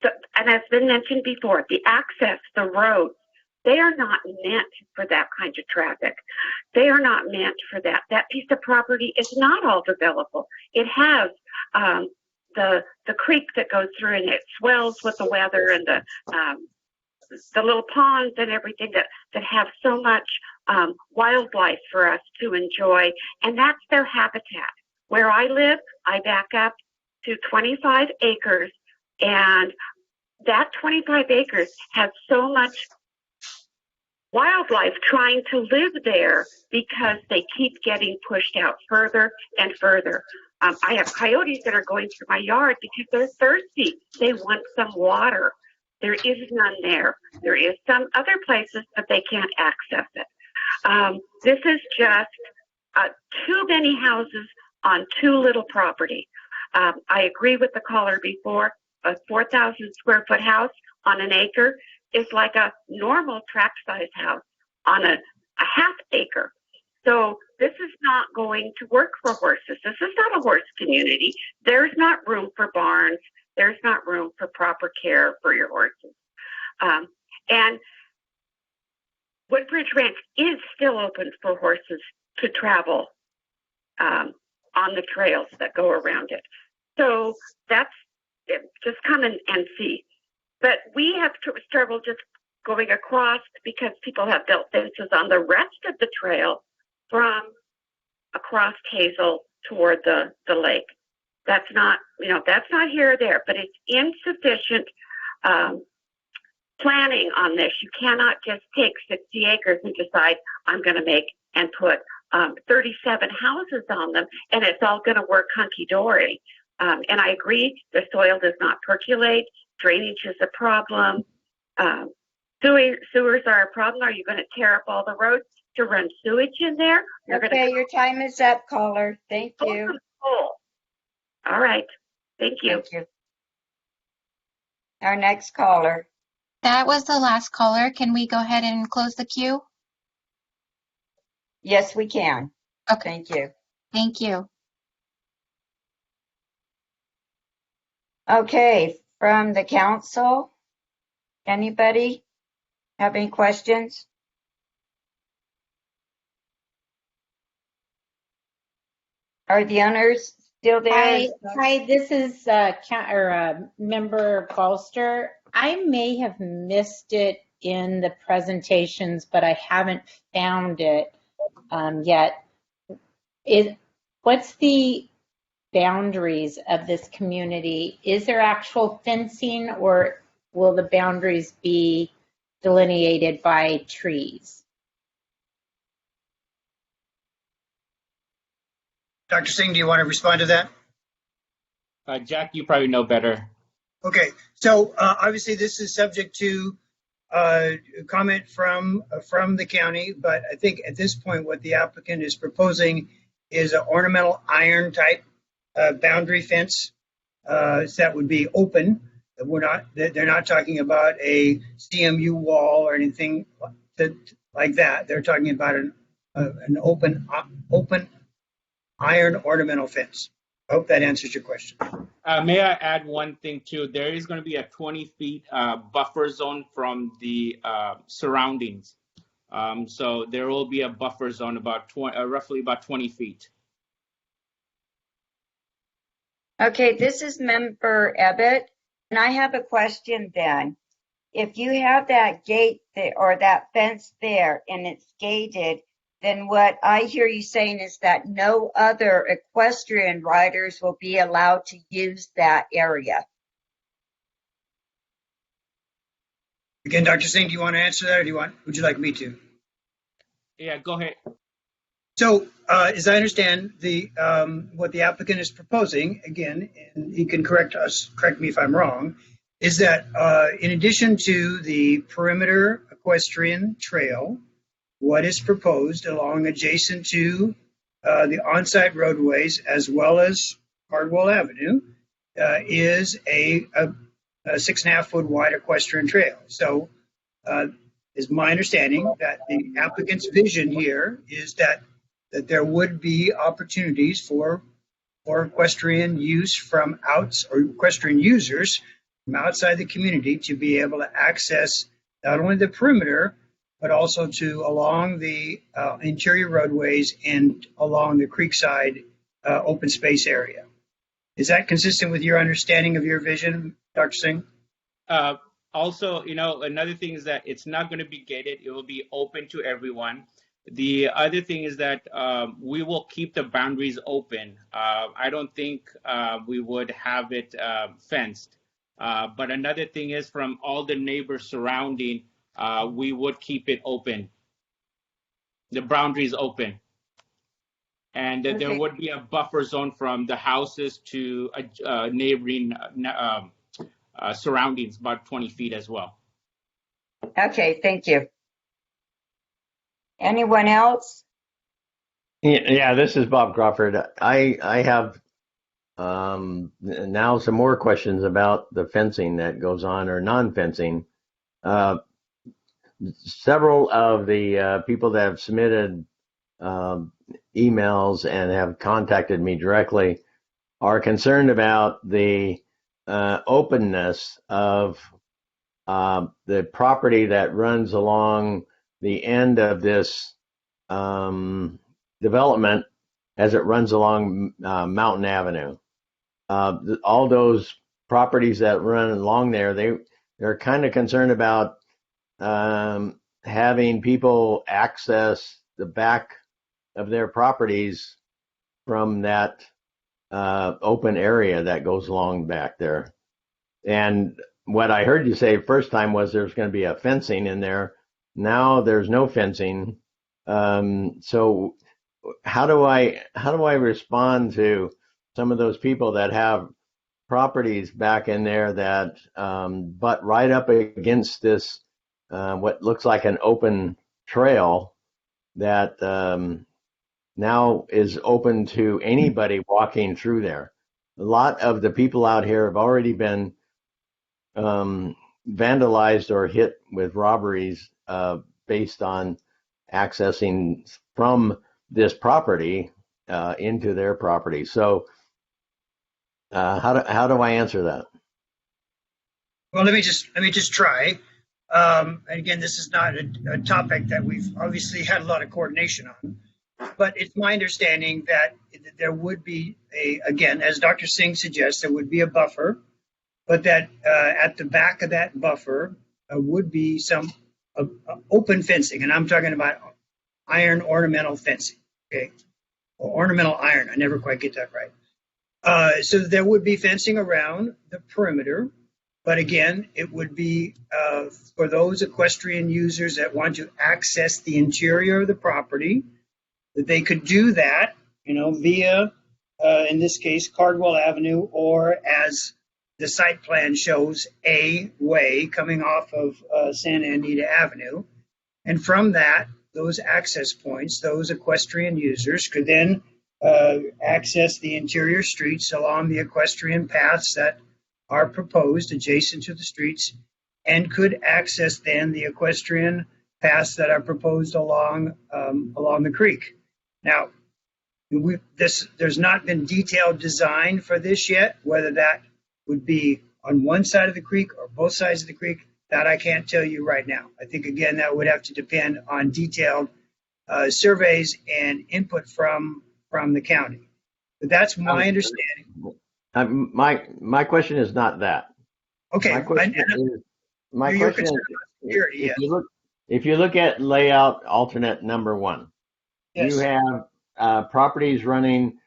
and as been mentioned before, the access, the roads, they are not meant for that kind of traffic. They are not meant for that. That piece of property is not all developable. It has the creek that goes through, and it swells with the weather, and the little ponds and everything that have so much wildlife for us to enjoy, and that's their habitat. Where I live, I back up to 25 acres, and that 25 acres has so much wildlife trying to live there because they keep getting pushed out further and further. I have coyotes that are going through my yard because they're thirsty. They want some water. There is none there. There is some other places, but they can't access it. This is just too many houses on too little property. I agree with the caller before. A 4,000 square foot house on an acre is like a normal tract size house on a half acre. So this is not going to work for horses. This is not a horse community. There's not room for barns. There's not room for proper care for your horses. And Woodbridge Ranch is still open for horses to travel on the trails that go around it. So that's just come and see. But we have struggled just going across because people have built fences on the rest of the trail from across Hazel toward the lake. That's not, that's not here or there, but it's insufficient planning on this. You cannot just take 60 acres and decide I'm going to make and put 37 houses on them, and it's all going to work hunky-dory. And I agree, the soil does not percolate. Drainage is a problem. Sewers are a problem. Are you going to tear up all the roads to run sewage in there? Okay, your time is up, caller. Thank you. All right. Thank you. Thank you. Our next caller. That was the last caller. Can we go ahead and close the queue? Yes, we can. Okay. Thank you. Thank you. Okay, from the council, anybody have any questions? Are the owners still there? Hi, this is Member Foster. I may have missed it in the presentations, but I haven't found it yet. What's the boundaries of this community? Is there actual fencing, or will the boundaries be delineated by trees? Dr. Singh, do you want to respond to that? Jack, you probably know better. Okay, so obviously this is subject to comment from the county, but I think at this point what the applicant is proposing is an ornamental iron type boundary fence that would be open. They're not talking about a CMU wall or anything like that. They're talking about an open iron ornamental fence. I hope that answers your question. May I add one thing too? There is going to be a 20 feet buffer zone from the surroundings. So there will be a buffer zone about roughly about 20 feet. Okay, this is Member Ebbett, and I have a question then. If you have that gate there, or that fence there and it's gated, then what I hear you saying is that no other equestrian riders will be allowed to use that area. Again, Dr. Singh, do you want to answer that, or would you like me to? Yeah, go ahead. So, as I understand, what the applicant is proposing, again, and he can correct me if I'm wrong, is that in addition to the perimeter equestrian trail, what is proposed along adjacent to the on-site roadways as well as Cardwell Avenue is a 6.5 foot wide equestrian trail. So is my understanding that the applicant's vision here is that there would be opportunities for equestrian use or equestrian users from outside the community to be able to access not only the perimeter, but also along the interior roadways and along the creekside open space area. Is that consistent with your understanding of your vision, Dr. Singh? Also, another thing is that it's not going to be gated. It will be open to everyone. The other thing is that we will keep the boundaries open. I don't think we would have it fenced. But another thing is, from all the neighbors surrounding, we would keep it open, the boundaries open. And Okay. there would be a buffer zone from the houses to neighboring surroundings, about 20 feet as well. Okay, thank you. Anyone else? Yeah, this is Bob Crawford. I have now some more questions about the fencing that goes on or non-fencing. Several of the people that have submitted emails and have contacted me directly are concerned about the openness of the property that runs along the end of this development as it runs along Mountain Avenue. All those properties that run along there, they're kind of concerned about having people access the back of their properties from that open area that goes along back there. And what I heard you say first time was there's going to be a fencing in there. Now there's no fencing. So how do I respond to some of those people that have properties back in there that butt right up against this what looks like an open trail that now is open to anybody walking through there? A lot of the people out here have already been vandalized or hit with robberies based on accessing from this property into their property. So how do I answer that? Well, let me just try. And again, this is not a topic that we've obviously had a lot of coordination on. But it's my understanding that there would be again, as Dr. Singh suggests, there would be a buffer, but that at the back of that buffer would be some open fencing, and I'm talking about iron ornamental fencing, okay? Or ornamental iron, I never quite get that right. So there would be fencing around the perimeter, but again, it would be for those equestrian users that want to access the interior of the property, that they could do that, via, in this case, Cardwell Avenue, or as the site plan shows, a way coming off of Santa Anita Avenue. And from that, those access points, those equestrian users could then access the interior streets along the equestrian paths that are proposed adjacent to the streets, and could access then the equestrian paths that are proposed along the creek. Now, there's not been detailed design for this yet, whether that would be on one side of the creek or both sides of the creek. That I can't tell you right now. I think, again, that would have to depend on detailed surveys and input from the county. But that's my understanding. My question is not that. Okay. My question is, if you look at layout alternate number 1, yes, you have properties running,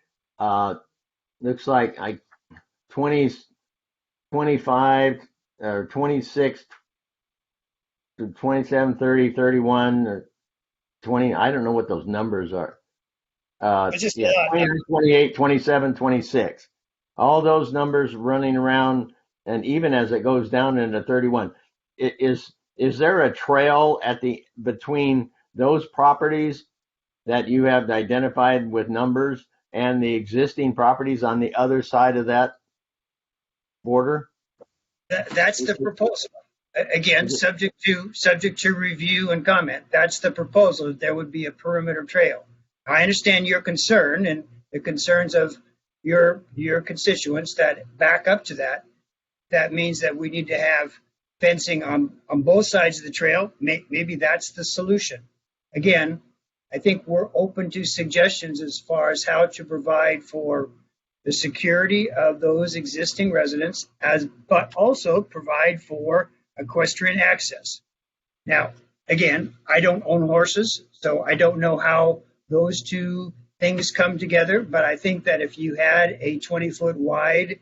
looks like 20, 25 or 26 to 27, 30, 31, or 20. I don't know what those numbers are. 29, 28, 27, 26. All those numbers running around, and even as it goes down into 31. Is there a trail between those properties that you have identified with numbers and the existing properties on the other side of that border? That's the proposal. Again, subject to review and comment. That's the proposal, that there would be a perimeter trail. I understand your concern and the concerns of your constituents that back up to that. That means that we need to have fencing on both sides of the trail. Maybe that's the solution. Again, I think we're open to suggestions as far as how to provide for the security of those existing residents, but also provide for equestrian access. Now, again, I don't own horses, so I don't know how those two things come together, but I think that if you had a 20-foot wide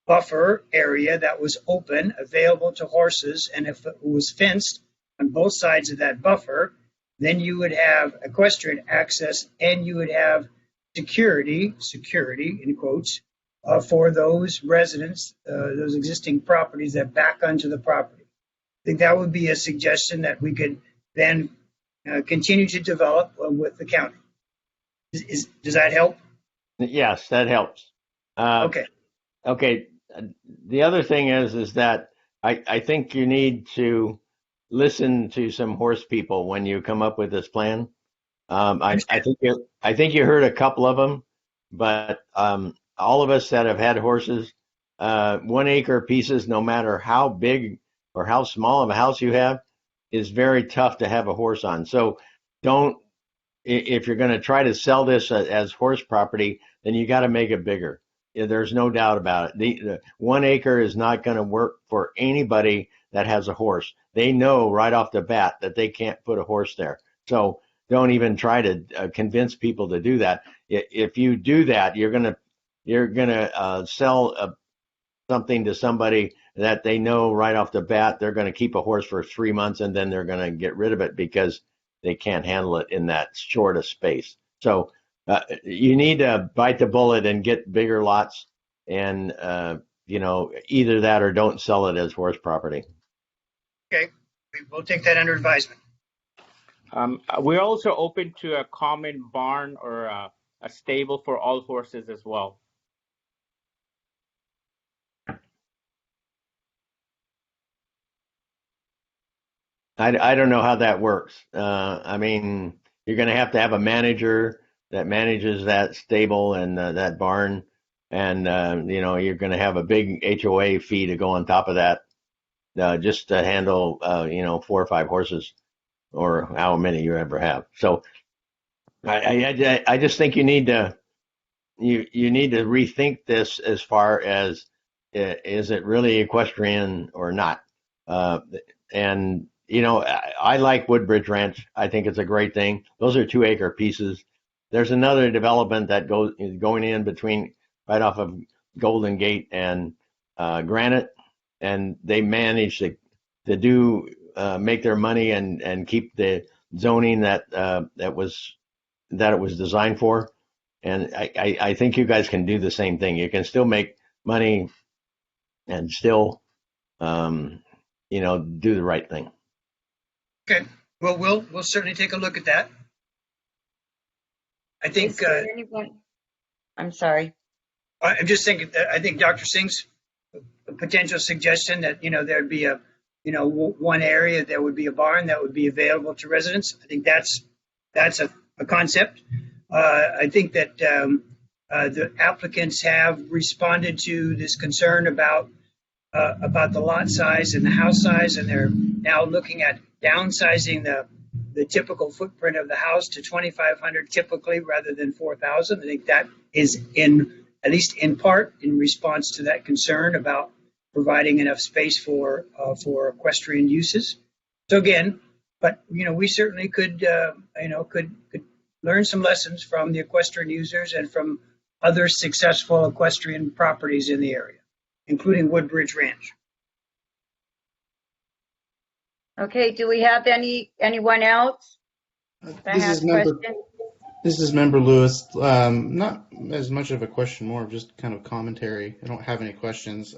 buffer area that was open, available to horses, and if it was fenced on both sides of that buffer, then you would have equestrian access and you would have security in quotes, for those residents, those existing properties that back onto the property. I think that would be a suggestion that we could then continue to develop with the county. Does that help? Yes, that helps. Okay. Okay. The other thing is that I think you need to listen to some horse people when you come up with this plan. I think you heard a couple of them, but all of us that have had horses, 1 acre pieces, no matter how big or how small of a house you have, is very tough to have a horse on. So if you're going to try to sell this as horse property, then you got to make it bigger. There's no doubt about it. The 1 acre is not going to work for anybody that has a horse. They know right off the bat that they can't put a horse there. So don't even try to convince people to do that. If you do that, you're gonna sell something to somebody that they know right off the bat they're going to keep a horse for 3 months and then they're going to get rid of it because they can't handle it in that short of space. So you need to bite the bullet and get bigger lots, and either that or don't sell it as horse property. Okay, we'll take that under advisement. We're also open to a common barn or a stable for all horses as well. I don't know how that works. I mean, you're going to have a manager that manages that stable and that barn, and you're going to have a big HOA fee to go on top of that, just to handle 4 or 5 horses, or how many you ever have. So I just think you need to rethink this as far as is it really equestrian or not? And I like Woodbridge Ranch. I think it's a great thing. Those are 2-acre pieces. There's another development that is going in between right off of Golden Gate and Granite, and they managed to do make their money and keep the zoning that it was designed for. And I think you guys can do the same thing. You can still make money and still do the right thing. Okay. Well, we'll certainly take a look at that. I think. Is there anyone? I'm sorry. I'm just thinking that I think Dr. Singh's potential suggestion that there'd be a one area there would be a barn that would be available to residents. I think that's a concept. I think that the applicants have responded to this concern about the lot size and the house size, and they're now looking at downsizing the typical footprint of the house to 2,500 typically rather than 4,000. I think that is at least in part in response to that concern about providing enough space for equestrian uses. So again, but we certainly could learn some lessons from the equestrian users and from other successful equestrian properties in the area, including Woodbridge Ranch. Okay, do we have anyone else that has questions? This is Member Lewis. Not as much of a question, more of just kind of commentary. I don't have any questions.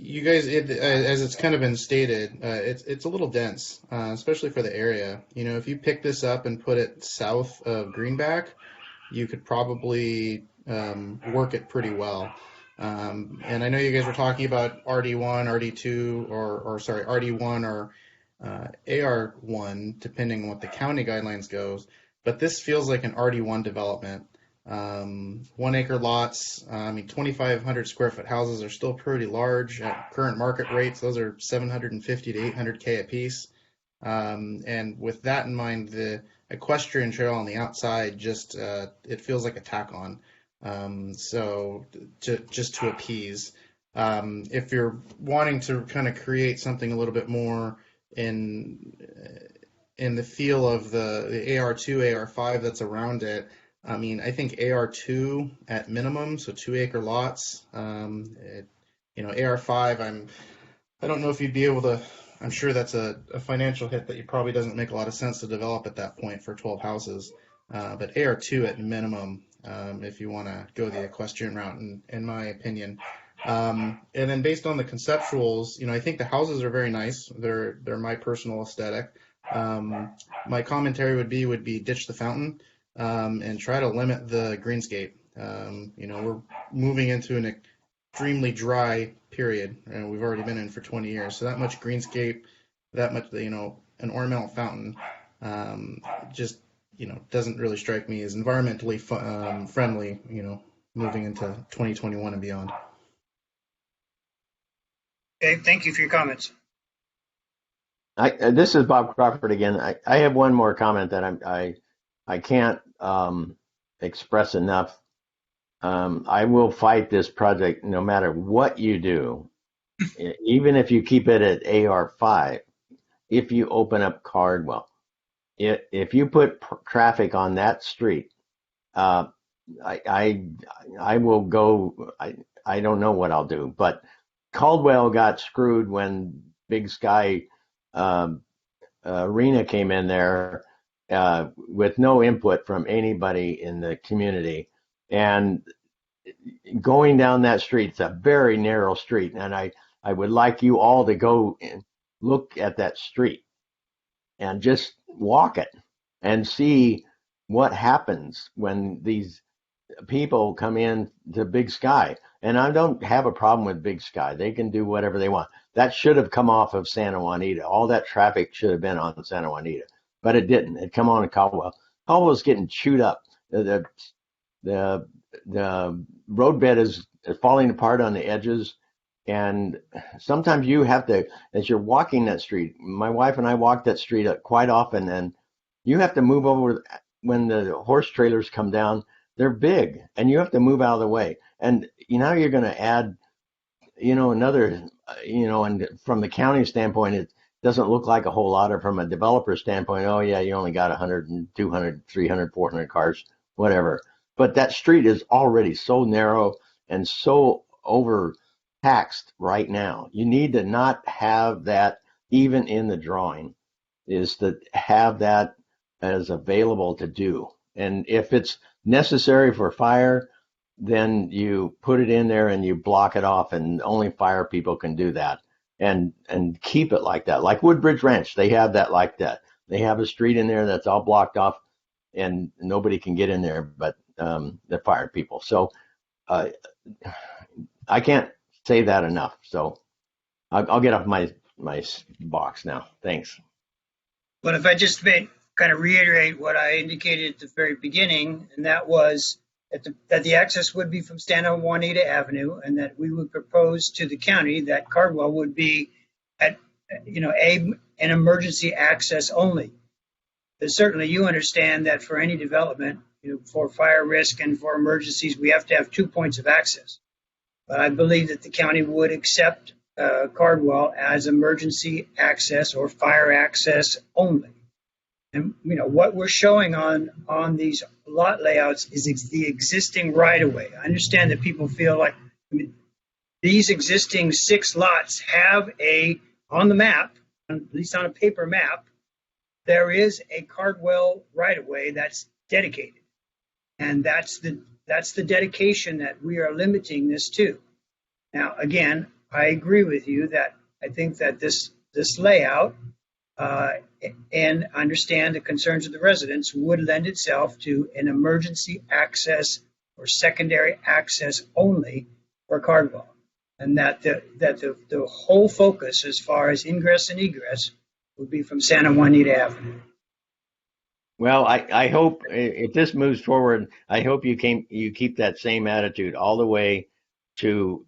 You guys, as it's kind of been stated, it's a little dense, especially for the area. If you pick this up and put it south of Greenback, you could probably work it pretty well. And I know you guys were talking about RD1, RD2, or sorry, RD1 or AR1, depending on what the county guidelines goes. But this feels like an RD1 development. 1-acre lots. 2,500 square foot houses are still pretty large at current market rates. Those are 750 to 800K a piece. And with that in mind, the equestrian trail on the outside just it feels like a tack on. So just to appease. If you're wanting to kind of create something a little bit more in the feel of the AR2, AR5 that's around it, I think AR2 at minimum, so 2-acre lots. AR5, I don't know if you'd be able to. I'm sure that's a financial hit that probably doesn't make a lot of sense to develop at that point for 12 houses. But AR2 at minimum, if you want to go the equestrian route, in my opinion. And then based on the conceptuals, I think the houses are very nice. They're my personal aesthetic. My commentary would be ditch the fountain and try to limit the greenscape. We're moving into an extremely dry period, and we've already been in for 20 years. So that much greenscape, that much, an ornamental fountain, just doesn't really strike me as environmentally friendly. Moving into 2021 and beyond. Okay, thank you for your comments. This is Bob Crawford again. I have one more comment that I can't express enough. I will fight this project no matter what you do, even if you keep it at AR5. If you open up Cardwell, if you put traffic on that street, I will go. I don't know what I'll do, but Caldwell got screwed when Big Sky Arena came in there with no input from anybody in the community. And going down that street, it's a very narrow street. And I would like you all to go and look at that street and just walk it and see what happens when these people come in to Big Sky. And I don't have a problem with Big Sky. They can do whatever they want. That should have come off of Santa Juanita. All that traffic should have been on Santa Juanita, but it didn't. It come on to Caldwell. Caldwell's getting chewed up. The roadbed is falling apart on the edges. And sometimes you have to, as you're walking that street, my wife and I walk that street quite often, and You have to move over when the horse trailers come down. They're big, and you have to move out of the way. And you're going to add, another, and from the county standpoint, it doesn't look like a whole lot, or from a developer standpoint, oh yeah, you only got 100 and 200, 300, 400 cars, whatever. But that street is already so narrow and so overtaxed right now. You need to not have that even in the drawing, is to have that as available to do. And if it's necessary for fire, then you put it in there and you block it off, and only fire people can do that. And keep it like that. Like Woodbridge Ranch, they have that like that. They have a street in there that's all blocked off, and nobody can get in there but the fire people. So I can't say that enough. So I'll get off my box now. Thanks. But if I just may kind of reiterate what I indicated at the very beginning, and that was that the access would be from Santa Juanita Avenue, and that we would propose to the county that Cardwell would be at, an emergency access only. But certainly you understand that for any development, for fire risk and for emergencies, we have to have 2 points of access. But I believe that the county would accept Cardwell as emergency access or fire access only. And what we're showing on these lot layouts is the existing right-of-way. I understand that people feel like these existing 6 lots have on the map, at least on a paper map, there is a Cardwell right-of-way that's dedicated, and that's the dedication that we are limiting this to. Now, again, I agree with you that I think that this layout and understand the concerns of the residents would lend itself to an emergency access or secondary access only for Cardwell, and that the whole focus as far as ingress and egress would be from Santa Juanita Avenue. Well, I hope if this moves forward, I hope you keep that same attitude all the way to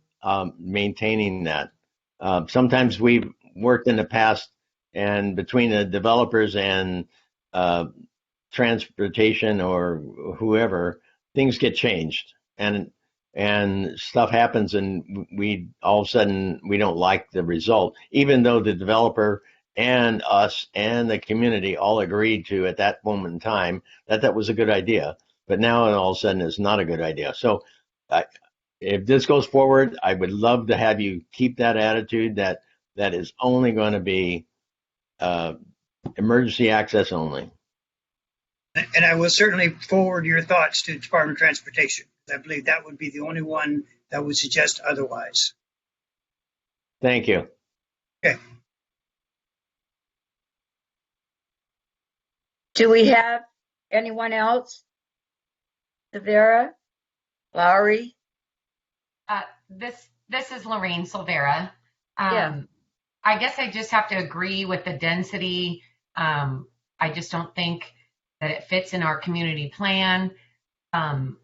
maintaining that. Sometimes we've worked in the past, and between the developers and transportation or whoever, things get changed, and stuff happens, and we all of a sudden we don't like the result, even though the developer and us and the community all agreed to at that moment in time that was a good idea. But now all of a sudden it's not a good idea. So if this goes forward, I would love to have you keep that attitude that is only going to be emergency access only. And I will certainly forward your thoughts to the Department of Transportation. I believe that would be the only one that would suggest otherwise. Thank you. Okay. Do we have anyone else? Silvera? Lowry? This is Lorraine Silvera. Yeah. I guess I just have to agree with the density. I just don't think that it fits in our community plan.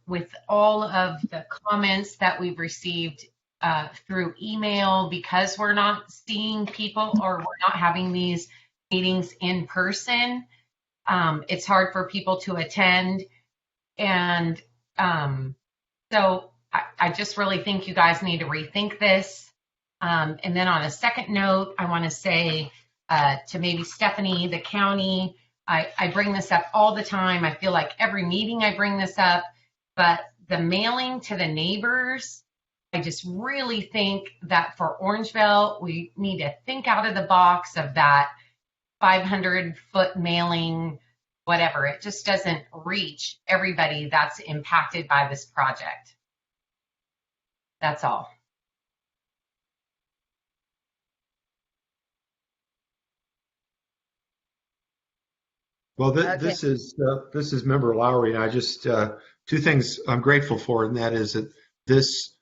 With all of the comments that we've received through email, because we're not seeing people or we're not having these meetings in person, it's hard for people to attend. And so I just really think you guys need to rethink this. And then on a second note, I want to say to maybe Stephanie, the county, I bring this up all the time. I feel like every meeting I bring this up, but the mailing to the neighbors, I just really think that for Orangevale, we need to think out of the box of that 500-foot mailing, whatever. It just doesn't reach everybody that's impacted by this project. That's all. Well, this is Member Lowry, and I just two things I'm grateful for, and that is that this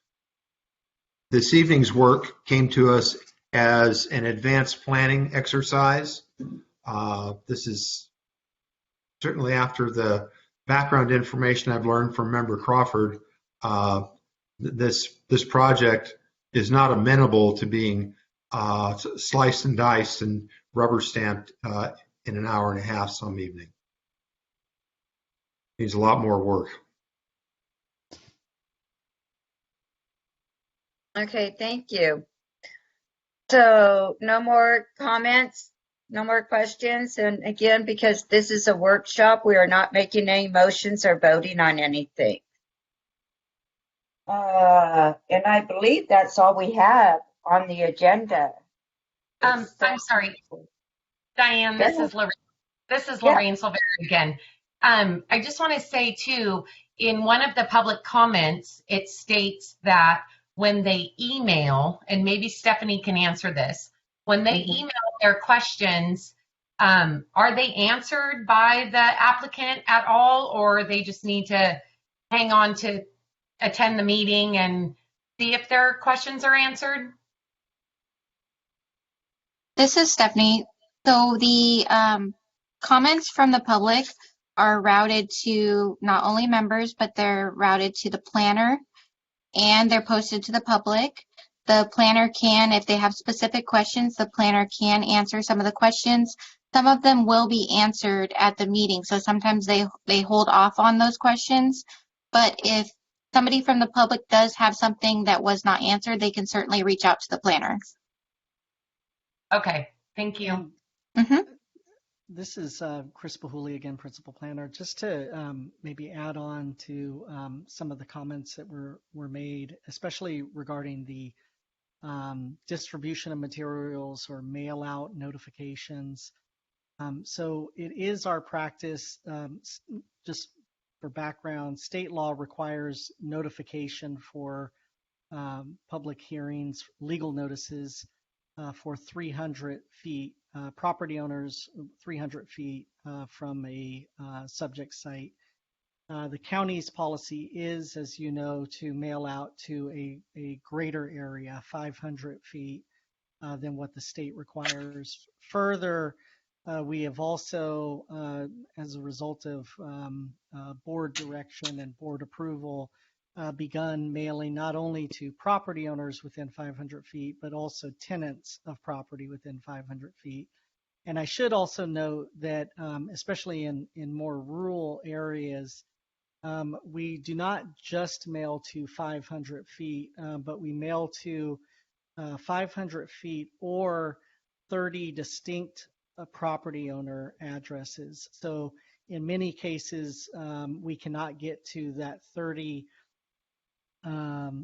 evening's work came to us as an advanced planning exercise. This is certainly after the background information I've learned from Member Crawford. This project is not amenable to being sliced and diced and rubber stamped in an hour and a half some evening. Needs a lot more work. Okay, thank you. So no more comments, no more questions. And again, because this is a workshop, we are not making any motions or voting on anything. And I believe that's all we have on the agenda. I'm sorry, Diane, this is Lorraine. This is Lorraine Silvera again. I just want to say too, in one of the public comments, it states that when they email, and maybe Stephanie can answer this, when they email their questions, are they answered by the applicant at all, or they just need to hang on to attend the meeting and see if their questions are answered? This is Stephanie. So the comments from the public are routed to not only members, but they're routed to the planner and they're posted to the public. The planner can, if they have specific questions, the planner can answer some of the questions. Some of them will be answered at the meeting. So sometimes they hold off on those questions. But if somebody from the public does have something that was not answered, they can certainly reach out to the planner. Okay, thank you. This is Chris Bahuli again, Principal Planner. Just to maybe add on to some of the comments that were made, especially regarding the distribution of materials or mail out notifications. So it is our practice, just for background, state law requires notification for public hearings, legal notices for 300 feet. Property owners 300 feet from a subject site. The county's policy is, as you know, to mail out to a greater area, 500 feet, than what the state requires. Further, we have also, as a result of board direction and board approval, begun mailing not only to property owners within 500 feet, but also tenants of property within 500 feet. And I should also note that, especially in more rural areas, we do not just mail to 500 feet, but we mail to 500 feet or 30 distinct property owner addresses. So in many cases, we cannot get to that 30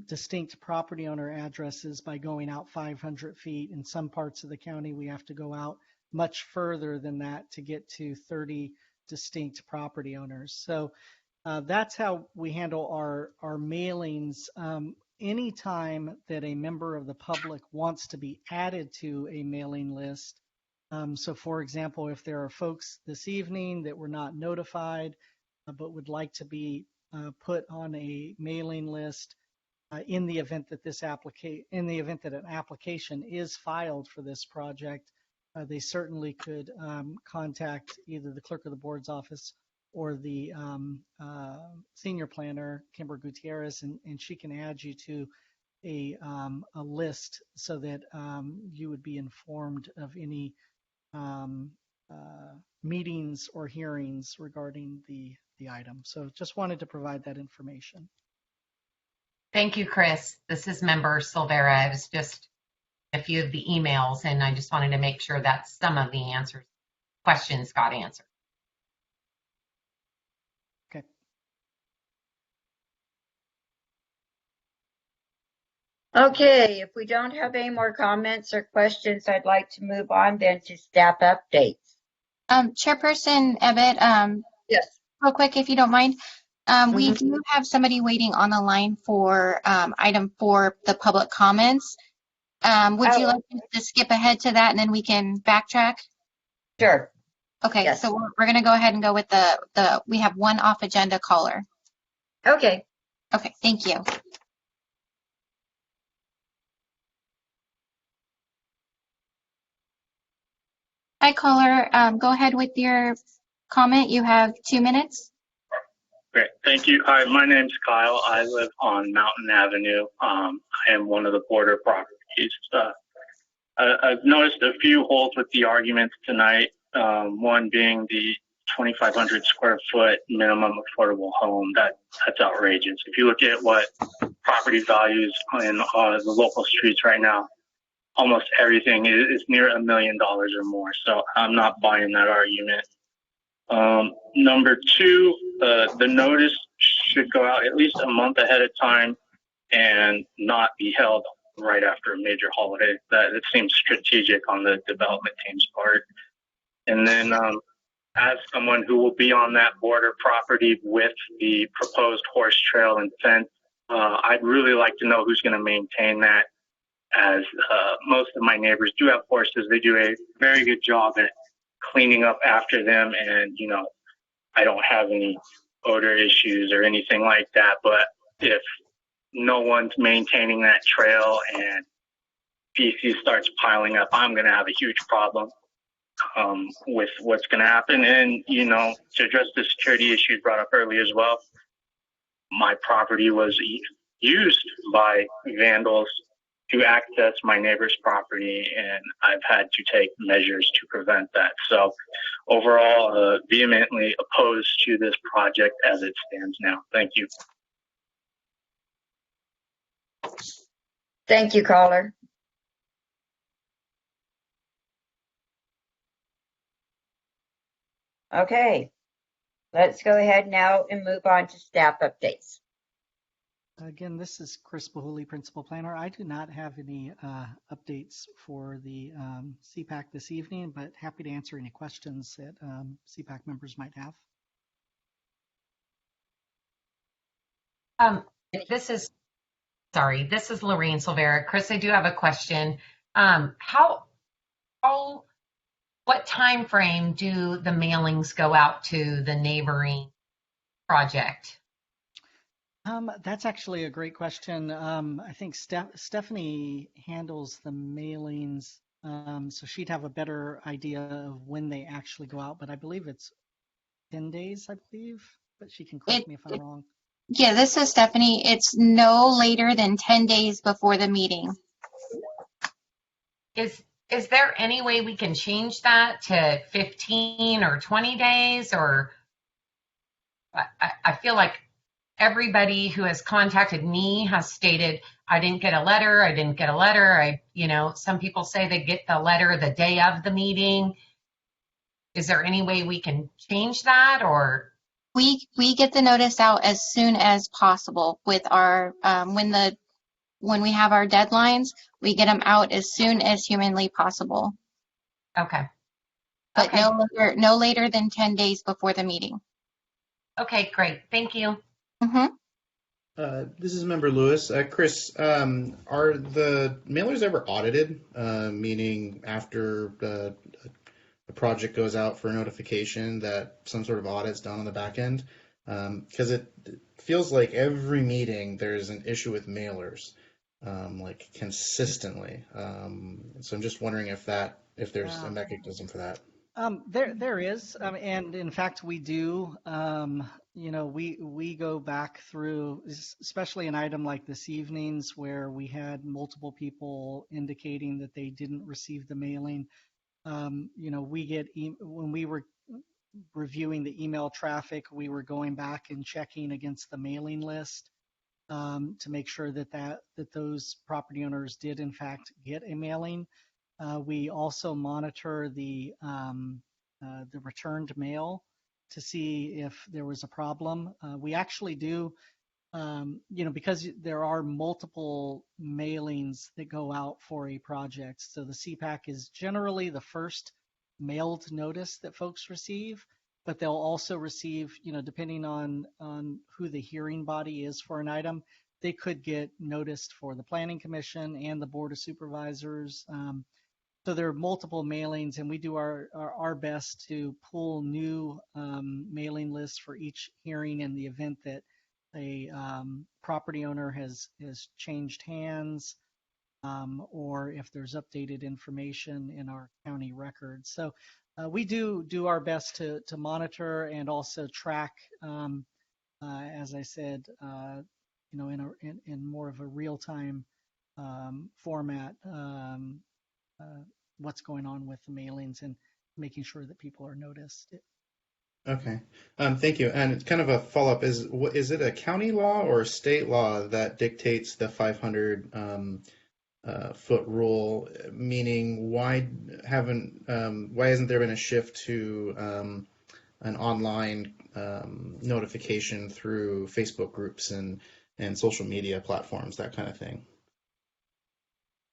distinct property owner addresses by going out 500 feet. In some parts of the county, we have to go out much further than that to get to 30 distinct property owners. So that's how we handle our mailings. Anytime that a member of the public wants to be added to a mailing list, so for example, if there are folks this evening that were not notified but would like to be put on a mailing list, in the event that an application is filed for this project, they certainly could contact either the clerk of the board's office or the senior planner, Kimber Gutierrez, and she can add you to a list so that you would be informed of any meetings or hearings regarding the item. So just wanted to provide that information. Thank you, Chris. This is Member Silvera. It was just a few of the emails, and I just wanted to make sure that some of the questions got answered. Okay. Okay, if we don't have any more comments or questions, I'd like to move on then to staff updates. Chairperson Ebbett, yes, real quick, if you don't mind. We do have somebody waiting on the line for item 4, the public comments. Would you like to skip ahead to that and then we can backtrack? Sure. Okay, yes. So we're going to go ahead and go with we have one off agenda caller. Okay. Okay, thank you. Hi, caller. Go ahead with your comment. You have 2 minutes. Great, thank you. Hi, my name's Kyle. I live on Mountain Avenue. I am one of the border properties. I've noticed a few holes with the arguments tonight. One being the 2,500 square foot minimum affordable home. That's outrageous. If you look at what property values in the local streets right now, almost everything is near $1 million or more. So I'm not buying that argument. Number two, the notice should go out at least a month ahead of time and not be held right after a major holiday. That it seems strategic on the development team's part. And then as someone who will be on that border property with the proposed horse trail and fence, I'd really like to know who's going to maintain that, as most of my neighbors do have horses. They do a very good job at cleaning up after them, and I don't have any odor issues or anything like that. But if no one's maintaining that trail and feces starts piling up, I'm going to have a huge problem with what's going to happen. And to address the security issues brought up earlier as well, my property was used by vandals to access my neighbor's property, and I've had to take measures to prevent that. So overall, vehemently opposed to this project as it stands now. Thank you. Thank you, caller. Okay, let's go ahead now and move on to staff updates. Again, this is Chris Bahuli, Principal Planner. I do not have any updates for the CPAC this evening, but happy to answer any questions that CPAC members might have. This is Lorraine Silvera. Chris, I do have a question. What time frame do the mailings go out to the neighboring project? That's actually a great question. I think Stephanie handles the mailings, so she'd have a better idea of when they actually go out, but I believe it's 10 days, I believe, but she can correct me if I'm wrong. Yeah, this is Stephanie. It's no later than 10 days before the meeting. Is there any way we can change that to 15 or 20 days? Or I feel like everybody who has contacted me has stated, I didn't get a letter. Some people say they get the letter the day of the meeting. Is there any way we can change that? Or We get the notice out as soon as possible with our when we have our deadlines, we get them out as soon as humanly possible. Okay. But okay. no later than 10 days before the meeting. Okay, great. Thank you. This is Member Lewis. Chris, are the mailers ever audited? Meaning after the project goes out for notification that some sort of audit's done on the back end? Because it feels like every meeting there's an issue with mailers, like consistently. So I'm just wondering if there's a mechanism for that. There is, and in fact we do. We go back through, especially an item like this evening's where we had multiple people indicating that they didn't receive the mailing. We get when we were reviewing the email traffic, we were going back and checking against the mailing list to make sure that those property owners did in fact get a mailing. We also monitor the returned mail to see if there was a problem. We actually do, because there are multiple mailings that go out for a project. So the CPAC is generally the first mailed notice that folks receive, but they'll also receive, depending on who the hearing body is for an item, they could get noticed for the Planning Commission and the Board of Supervisors. So there are multiple mailings, and we do our best to pull new mailing lists for each hearing in the event that a property owner has changed hands, or if there's updated information in our county records. So we do our best to monitor and also track, as I said, in more of a real-time format, what's going on with the mailings and making sure that people are noticed. Okay. Thank you. And kind of a follow-up is it a county law or a state law that dictates the 500 foot rule? Meaning, why hasn't there been a shift to an online notification through Facebook groups and social media platforms, that kind of thing?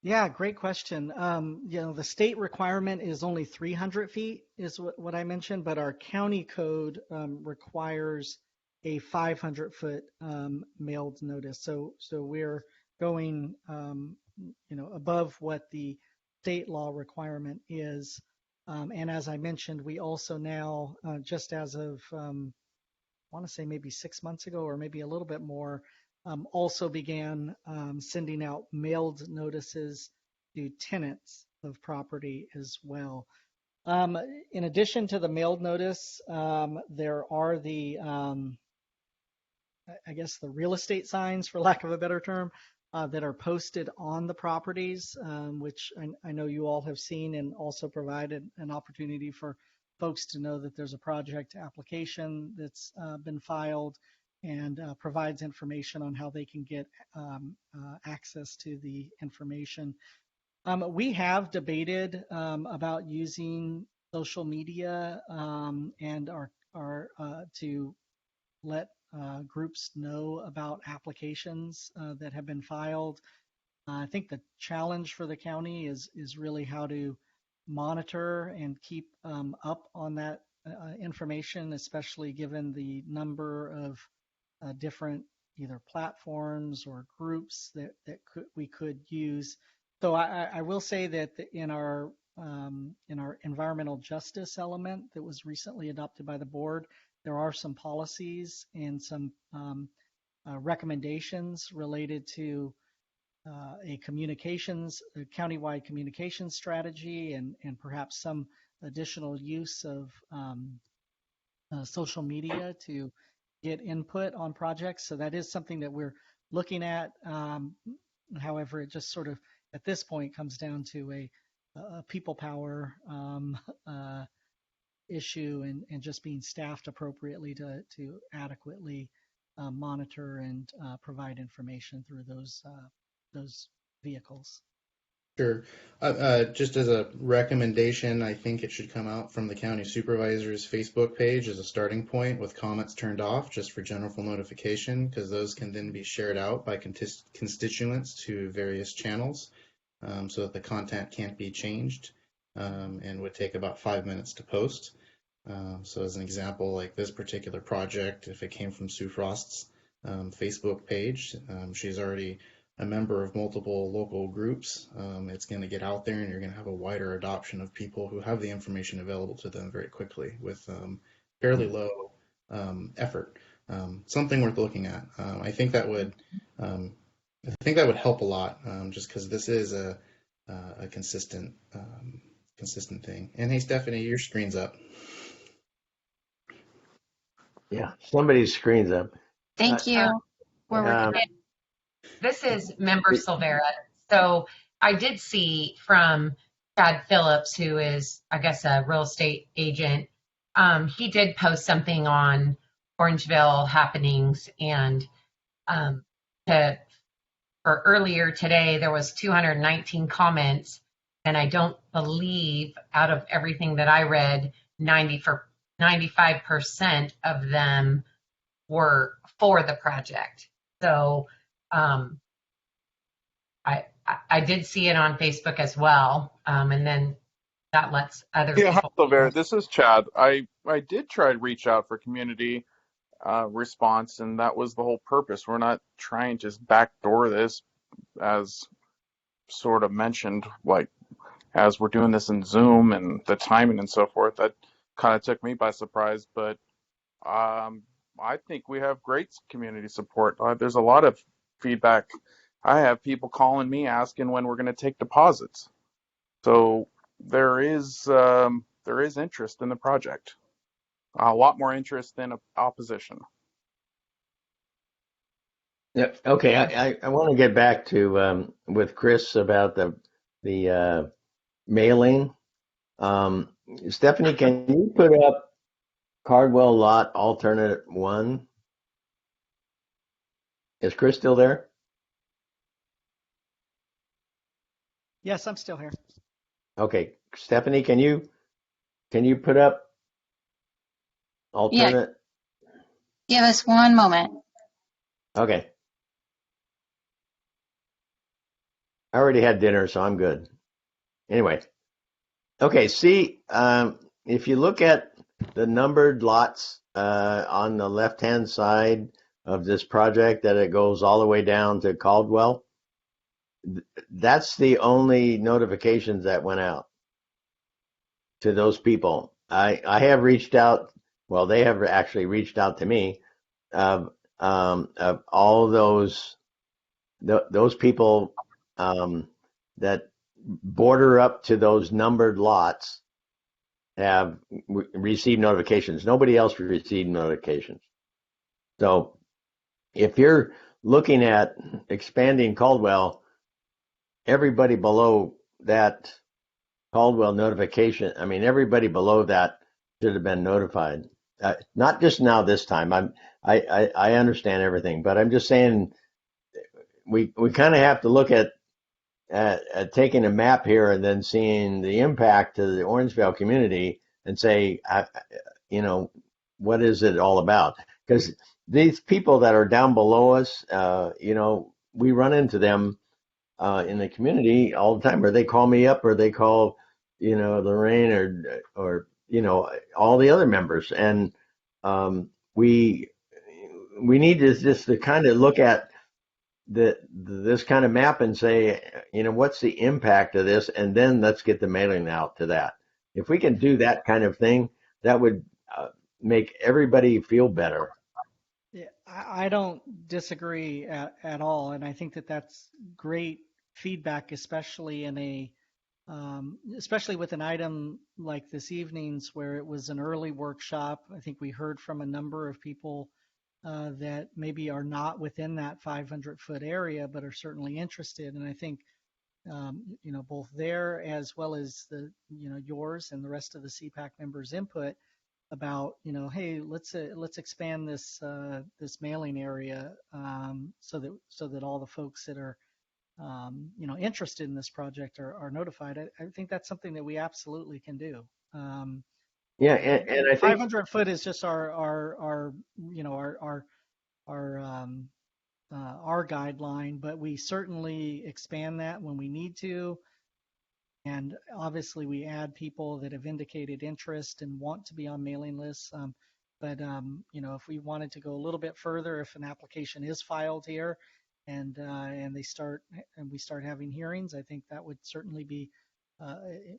Yeah, great question. The state requirement is only 300 feet, is what I mentioned, but our county code requires a 500-foot mailed notice. So we're going, above what the state law requirement is. And as I mentioned, we also now, just as of, I want to say maybe 6 months ago, or maybe a little bit more, also began sending out mailed notices to tenants of property as well. In addition to the mailed notice, there are the, I guess, the real estate signs, for lack of a better term, that are posted on the properties, which I know you all have seen, and also provided an opportunity for folks to know that there's a project application that's been filed, and provides information on how they can get access to the information. We have debated about using social media and our to let groups know about applications that have been filed. I think the challenge for the county is really how to monitor and keep up on that information, especially given the number of different either platforms or groups that we could use. So I will say that in our environmental justice element that was recently adopted by the board, there are some policies and some recommendations related to a countywide communications strategy, and perhaps some additional use of social media to get input on projects. So that is something that we're looking at. However, it just sort of at this point comes down to a people power issue, and just being staffed appropriately to adequately monitor and provide information through those vehicles. Sure. Just as a recommendation, I think it should come out from the county supervisor's Facebook page as a starting point, with comments turned off, just for general notification, because those can then be shared out by constituents to various channels, so that the content can't be changed, and would take about 5 minutes to post. So as an example, like this particular project, if it came from Sue Frost's Facebook page, she's already a member of multiple local groups. It's going to get out there, and you're going to have a wider adoption of people who have the information available to them very quickly with fairly low effort. Something worth looking at. I think that would help a lot, just because this is a consistent thing. And hey, Stephanie, your screen's up. Yeah, somebody's screen's up. Thank you. We're working it. This is Member Silvera. So I did see from Chad Phillips, who is, I guess, a real estate agent. He did post something on Orangevale happenings, and for earlier today, there was 219 comments, and I don't believe out of everything that I read, 95% of them were for the project. So I did see it on Facebook as well, and then that lets other people. Hi, this is Chad. I did try to reach out for community response, and that was the whole purpose. We're not trying to just backdoor this, as sort of mentioned, like as we're doing this in Zoom and the timing and so forth. That kind of took me by surprise, but I think we have great community support. There's a lot of feedback. I have people calling me asking when we're going to take deposits. So there is interest in the project. A lot more interest than opposition. Yeah. Okay. I want to get back to with Chris about the mailing. Stephanie, can you put up Cardwell Lot Alternate 1. Is Chris still there? Yes, I'm still here. Okay, Stephanie, can you put up Yeah, alternate? give us one moment. Okay. I already had dinner, so I'm good. Anyway, okay. See, if you look at the numbered lots on the left-hand side of this project, that it goes all the way down to Caldwell, that's the only notifications that went out to those people. I have reached out. Well, they have actually reached out to me of all those people that border up to those numbered lots have received notifications. Nobody else received notifications. So if you're looking at expanding Caldwell, everybody below that Caldwell notification, I mean, everybody below that should have been notified. Not just now this time. I understand everything, but I'm just saying we kind of have to look at taking a map here and then seeing the impact to the Orangevale community and say, what is it all about? Because these people that are down below us, we run into them in the community all the time, or they call me up, or they call, Lorraine or all the other members, and we need to just to kind of look at this kind of map and say, what's the impact of this, and then let's get the mailing out to that. If we can do that kind of thing, that would make everybody feel better. Yeah, I don't disagree at all, and I think that that's great feedback, especially especially with an item like this evening's, where it was an early workshop. I think we heard from a number of people that maybe are not within that 500-foot area, but are certainly interested. And I think, both there as well as yours and the rest of the CPAC members' input about, hey, let's expand this mailing area so that all the folks that are interested in this project are notified. I think that's something that we absolutely can do. Yeah, and I think 500 foot is just our guideline, but we certainly expand that when we need to. And obviously we add people that have indicated interest and want to be on mailing lists. But if we wanted to go a little bit further, if an application is filed here and we start having hearings, I think that would certainly be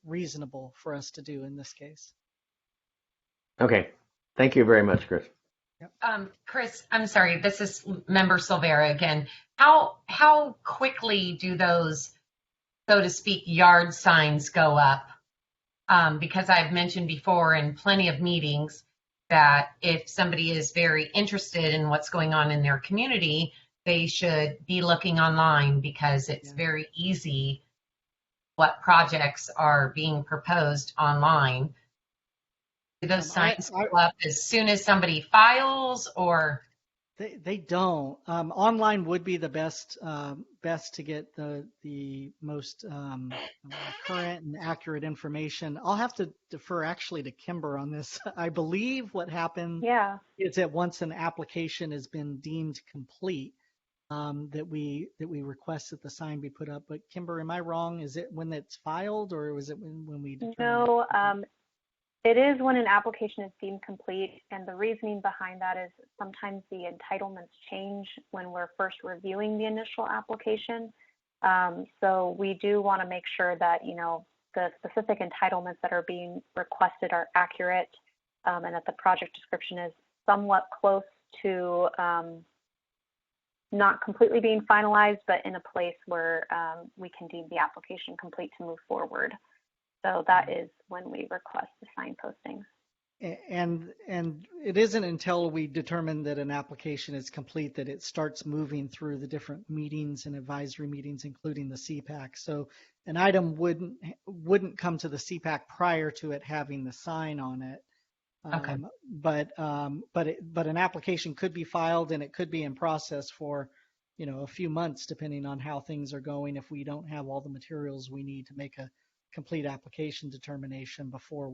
reasonable for us to do in this case. Okay. Thank you very much, Chris. Chris, I'm sorry, this is Member Silvera again. How quickly do those, so to speak, yard signs go up? Because I've mentioned before in plenty of meetings that if somebody is very interested in what's going on in their community, they should be looking online, because it's very easy what projects are being proposed online. Do those signs go up as soon as somebody files, or? They don't. Online would be the best to get the most current and accurate information. I'll have to defer actually to Kimber on this. I believe what happened is that once an application has been deemed complete, that we request that the sign be put up. But Kimber, am I wrong? Is it when it's filed, or was it when we determine? No, it is when an application is deemed complete, and the reasoning behind that is sometimes the entitlements change when we're first reviewing the initial application. So we do want to make sure that, the specific entitlements that are being requested are accurate, and that the project description is somewhat close to not completely being finalized, but in a place where we can deem the application complete to move forward. So that is when we request the sign postings. And it isn't until we determine that an application is complete that it starts moving through the different meetings and advisory meetings, including the CPAC. So an item wouldn't come to the CPAC prior to it having the sign on it. Okay. But an application could be filed and it could be in process for, a few months, depending on how things are going, if we don't have all the materials we need to make a complete application determination before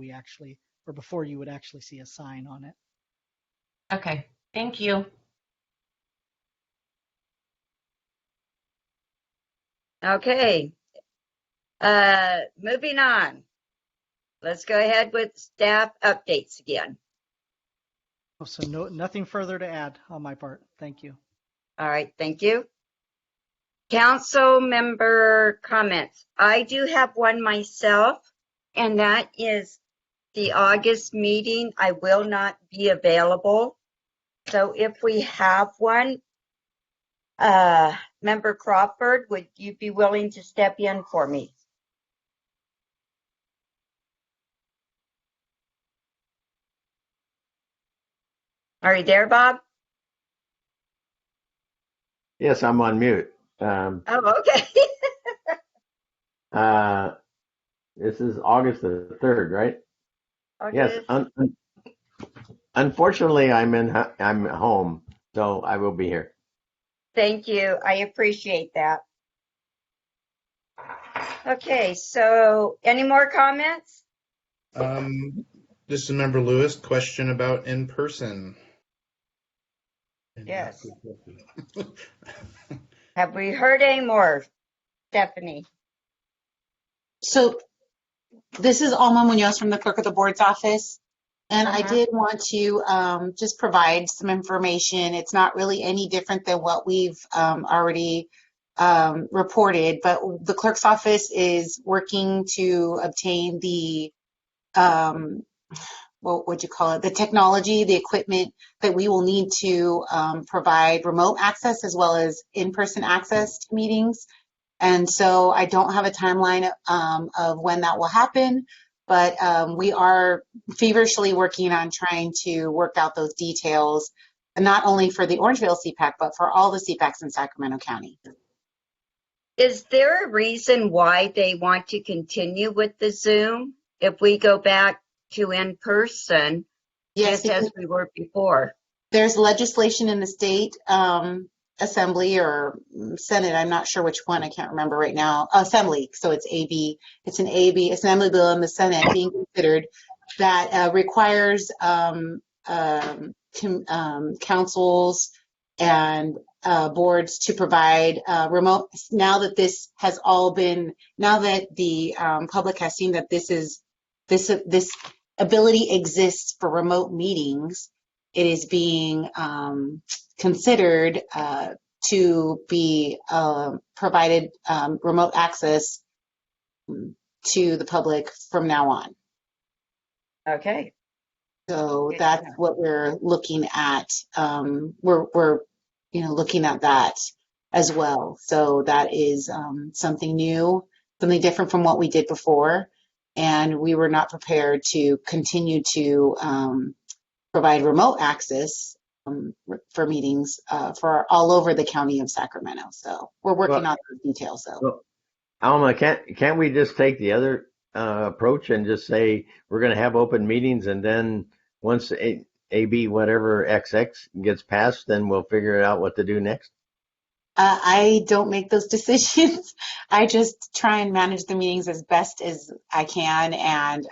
you would actually see a sign on it. Okay. Thank you. Okay. Moving on. Let's go ahead with staff updates again. So nothing further to add on my part. Thank you. All right, thank you. Council member comments. I do have one myself, and that is the August meeting. I will not be available. So if we have one, Member Crawford, would you be willing to step in for me? Are you there, Bob? Yes, I'm on mute. Oh, okay. This is August the 3rd, right? August. Yes. Unfortunately, I'm home, so I will be here. Thank you. I appreciate that. Okay, so any more comments? This is Member Lewis. Question about in person. Yes. Have we heard any more, Stephanie? So this is Alma Munoz from the Clerk of the Board's office. And I did want to just provide some information. It's not really any different than what we've already reported, but the clerk's office is working to obtain the, what would you call it, the technology, the equipment that we will need to provide remote access as well as in-person access to meetings. And so I don't have a timeline of when that will happen, but we are feverishly working on trying to work out those details, not only for the Orangevale CPAC, but for all the CPACs in Sacramento County. Is there a reason why they want to continue with the Zoom if we go back to in-person, yes, just as we were before? There's legislation in the state Assembly or Senate, I'm not sure which one, I can't remember right now, Assembly, so it's AB, it's an Assembly bill in the Senate being considered that requires councils and boards to provide remote, now that this has all been, now that the public has seen that this ability exists for remote meetings, it is being considered to be provided remote access to the public from now on. Okay. So that's what we're looking at. We're looking at that as well. So that is something new, something different from what we did before. And we were not prepared to continue to provide remote access for meetings for all over the county of Sacramento. So we're working on those details. So, Alma, can't we just take the other approach and just say we're going to have open meetings, and then once AB whatever XX gets passed, then we'll figure out what to do next? I don't make those decisions. I just try and manage the meetings as best as I can, and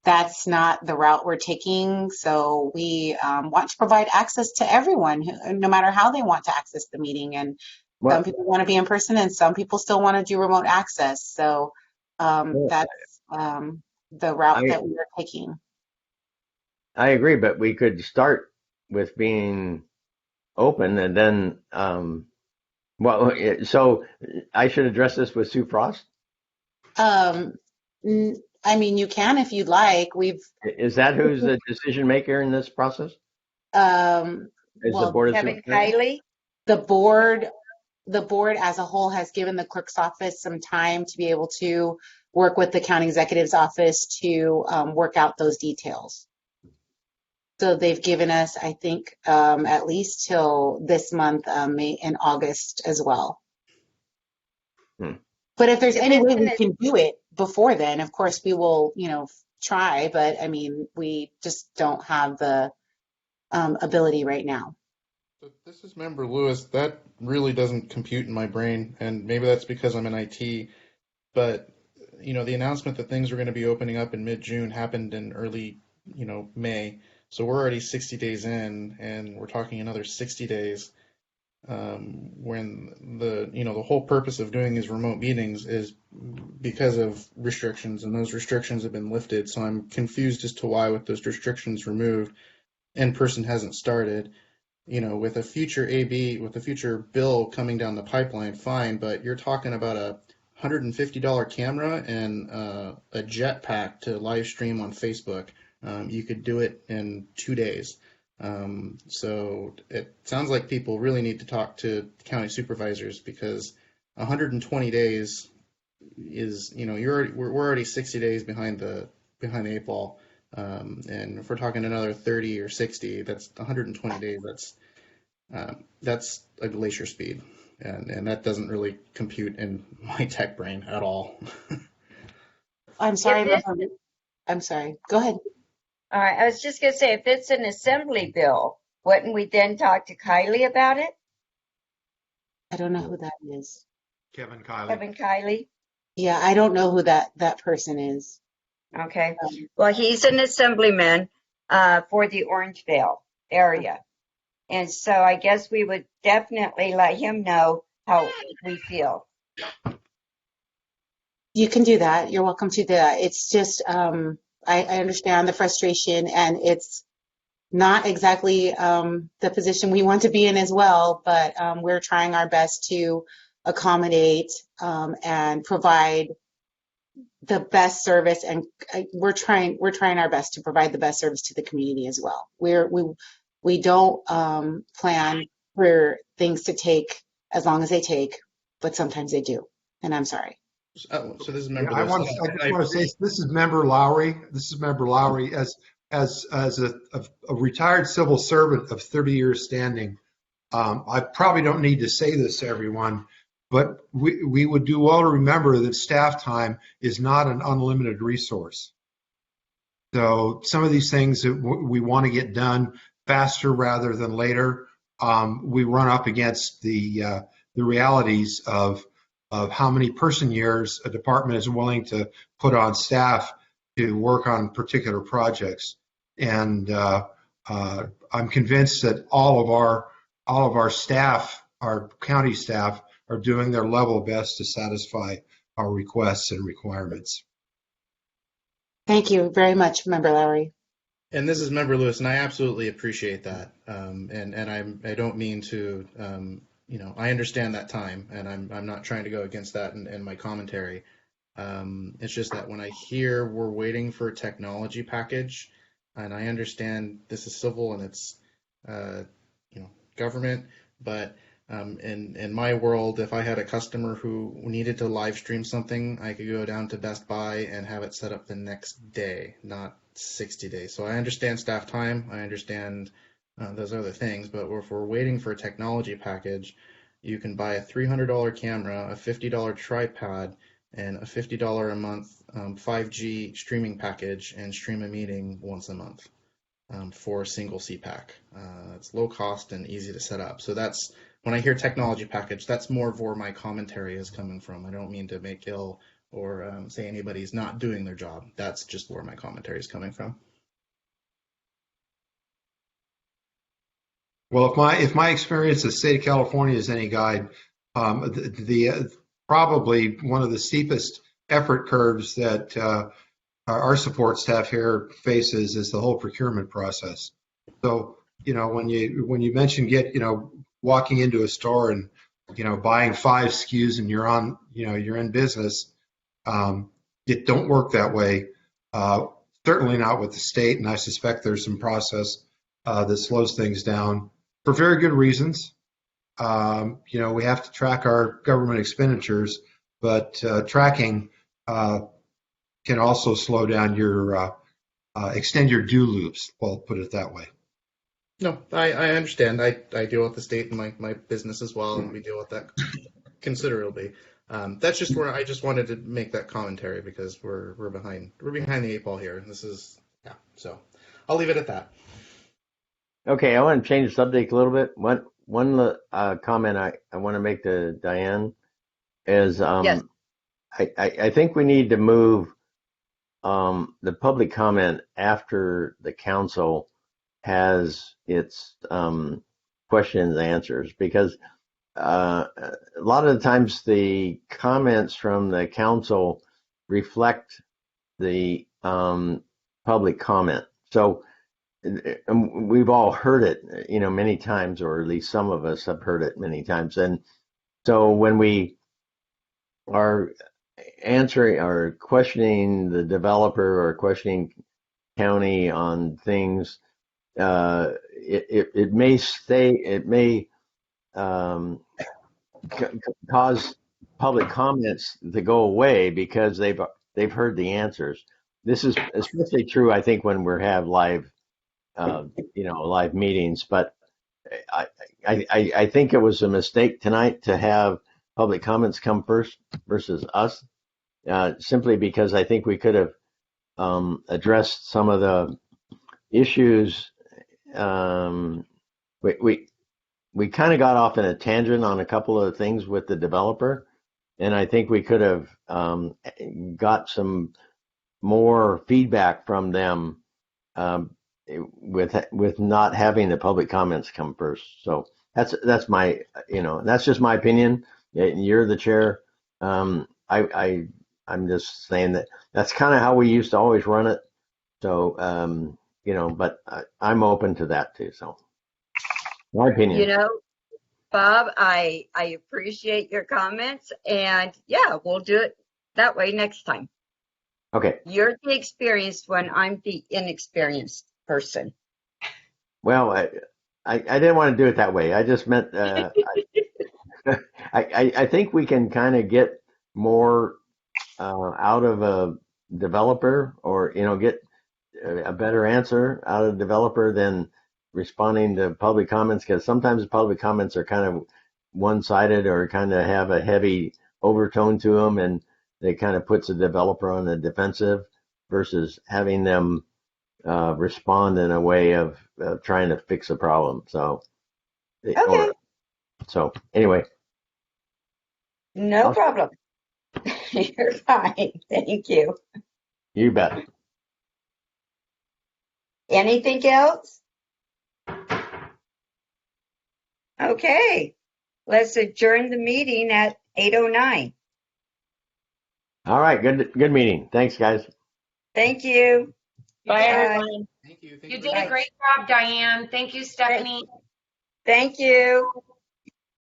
that's not the route we're taking. So we want to provide access to everyone, no matter how they want to access the meeting. And some people want to be in person, and some people still want to do remote access. So that's the route that we are taking. I agree, but we could start with being open, and then, so I should address this with Sue Frost? I mean, you can if you'd like. Is that who's the decision maker in this process? Well, the board Kevin Kiley? The board as a whole has given the clerk's office some time to be able to work with the county executive's office to work out those details. So they've given us, I think, at least till this month, May and August as well. But if there's any way we can do it before then, of course, we will, try, but I mean, we just don't have the ability right now. So this is Member Lewis. That really doesn't compute in my brain, and maybe that's because I'm in IT. But the announcement that things were going to be opening up in mid-June happened in early, May. So we're already 60 days in, and we're talking another 60 days. When the whole purpose of doing these remote meetings is because of restrictions, and those restrictions have been lifted. So I'm confused as to why, with those restrictions removed, in-person hasn't started. With a future bill coming down the pipeline, fine, but you're talking about a $150 camera and a jetpack to live stream on Facebook. You could do it in 2 days. So it sounds like people really need to talk to county supervisors, because 120 days is, we're already 60 days behind the 8 ball. And if we're talking another 30 or 60, that's 120 days. That's a glacier speed, and that doesn't really compute in my tech brain at all. I'm sorry. I'm sorry. Go ahead. All right, I was just going to say, if it's an assembly bill, wouldn't we then talk to Kylie about it? I don't know who that is. Kevin Kiley. Kevin Kylie? Yeah, I don't know who that person is. Okay. Well, he's an assemblyman for the Orangevale area. And so I guess we would definitely let him know how we feel. You can do that. You're welcome to do that. It's just, I understand the frustration, and it's not exactly the position we want to be in as well, but we're trying our best to accommodate and provide the best service, and we're trying our best to provide the best service to the community as well. We don't plan for things to take as long as they take, but sometimes they do, and I'm sorry. So this is Member. I just want to say, this is Member Lowry. This is Member Lowry. As a retired civil servant of 30 years standing, I probably don't need to say this to everyone, but we would do well to remember that staff time is not an unlimited resource. So some of these things that we want to get done faster rather than later, we run up against the realities of how many person years a department is willing to put on staff to work on particular projects. And I'm convinced that all of our staff, our county staff, are doing their level best to satisfy our requests and requirements. Thank you very much, Member Lowry. And this is Member Lewis, and I absolutely appreciate that. And I don't mean to, I understand that time, and I'm not trying to go against that in my commentary. It's just that when I hear we're waiting for a technology package, and I understand this is civil and it's, government, but in my world, if I had a customer who needed to live stream something, I could go down to Best Buy and have it set up the next day, not 60 days. So I understand staff time. I understand those other things, but if we're waiting for a technology package, you can buy a $300 camera, a $50 tripod, and a $50 a month 5G streaming package, and stream a meeting once a month for a single CPAC. It's low cost and easy to set up. So that's, when I hear technology package, that's more of where my commentary is coming from. I don't mean to make ill or say anybody's not doing their job. That's just where my commentary is coming from. Well, if my experience in the state of California is any guide, probably one of the steepest effort curves that our support staff here faces is the whole procurement process. So, when you mention walking into a store and buying 5 SKUs and you're in business, it don't work that way. Certainly not with the state, and I suspect there's some process that slows things down for very good reasons. We have to track our government expenditures, but tracking can also slow down your extend your due loops. Well, put it that way. No, I understand. I deal with the state in my business as well, and we deal with that considerably. That's just where I just wanted to make that commentary because we're behind the eight ball here. This is so I'll leave it at that. Okay, I want to change the subject a little bit. One comment I want to make to Diane is Yes. I think we need to move the public comment after the council has its questions and answers, because a lot of the times the comments from the council reflect the public comment. So we've all heard it, many times, or at least some of us have heard it many times. And so when we are answering or questioning the developer or questioning county on things, it may cause public comments to go away because they've heard the answers. This is especially true, I think, when we have live meetings. But I think it was a mistake tonight to have public comments come first versus us, simply because I think we could have addressed some of the issues. We kind of got off in a tangent on a couple of things with the developer, and I think we could have got some more feedback from them with not having the public comments come first. So that's my that's just my opinion. You're the chair. I'm just saying that's kind of how we used to always run it. So but I'm open to that too. So my opinion. Bob, I appreciate your comments, and yeah, we'll do it that way next time. Okay. You're the experienced one. I'm the inexperienced person. Well, I didn't want to do it that way. I just meant I think we can kind of get more out of a developer, or get a better answer out of the developer than responding to public comments, because sometimes the public comments are kind of one-sided or kind of have a heavy overtone to them, and they kind of puts the developer on the defensive versus having them respond in a way of trying to fix a problem. So, okay. So anyway. No problem. You're fine. Thank you. You bet. Anything else? Okay. Let's adjourn the meeting at 8:09. All right. Good meeting. Thanks, guys. Thank you. Bye, everyone. Thank you. You did a great job, Diane. Thank you, Stephanie. Thank you.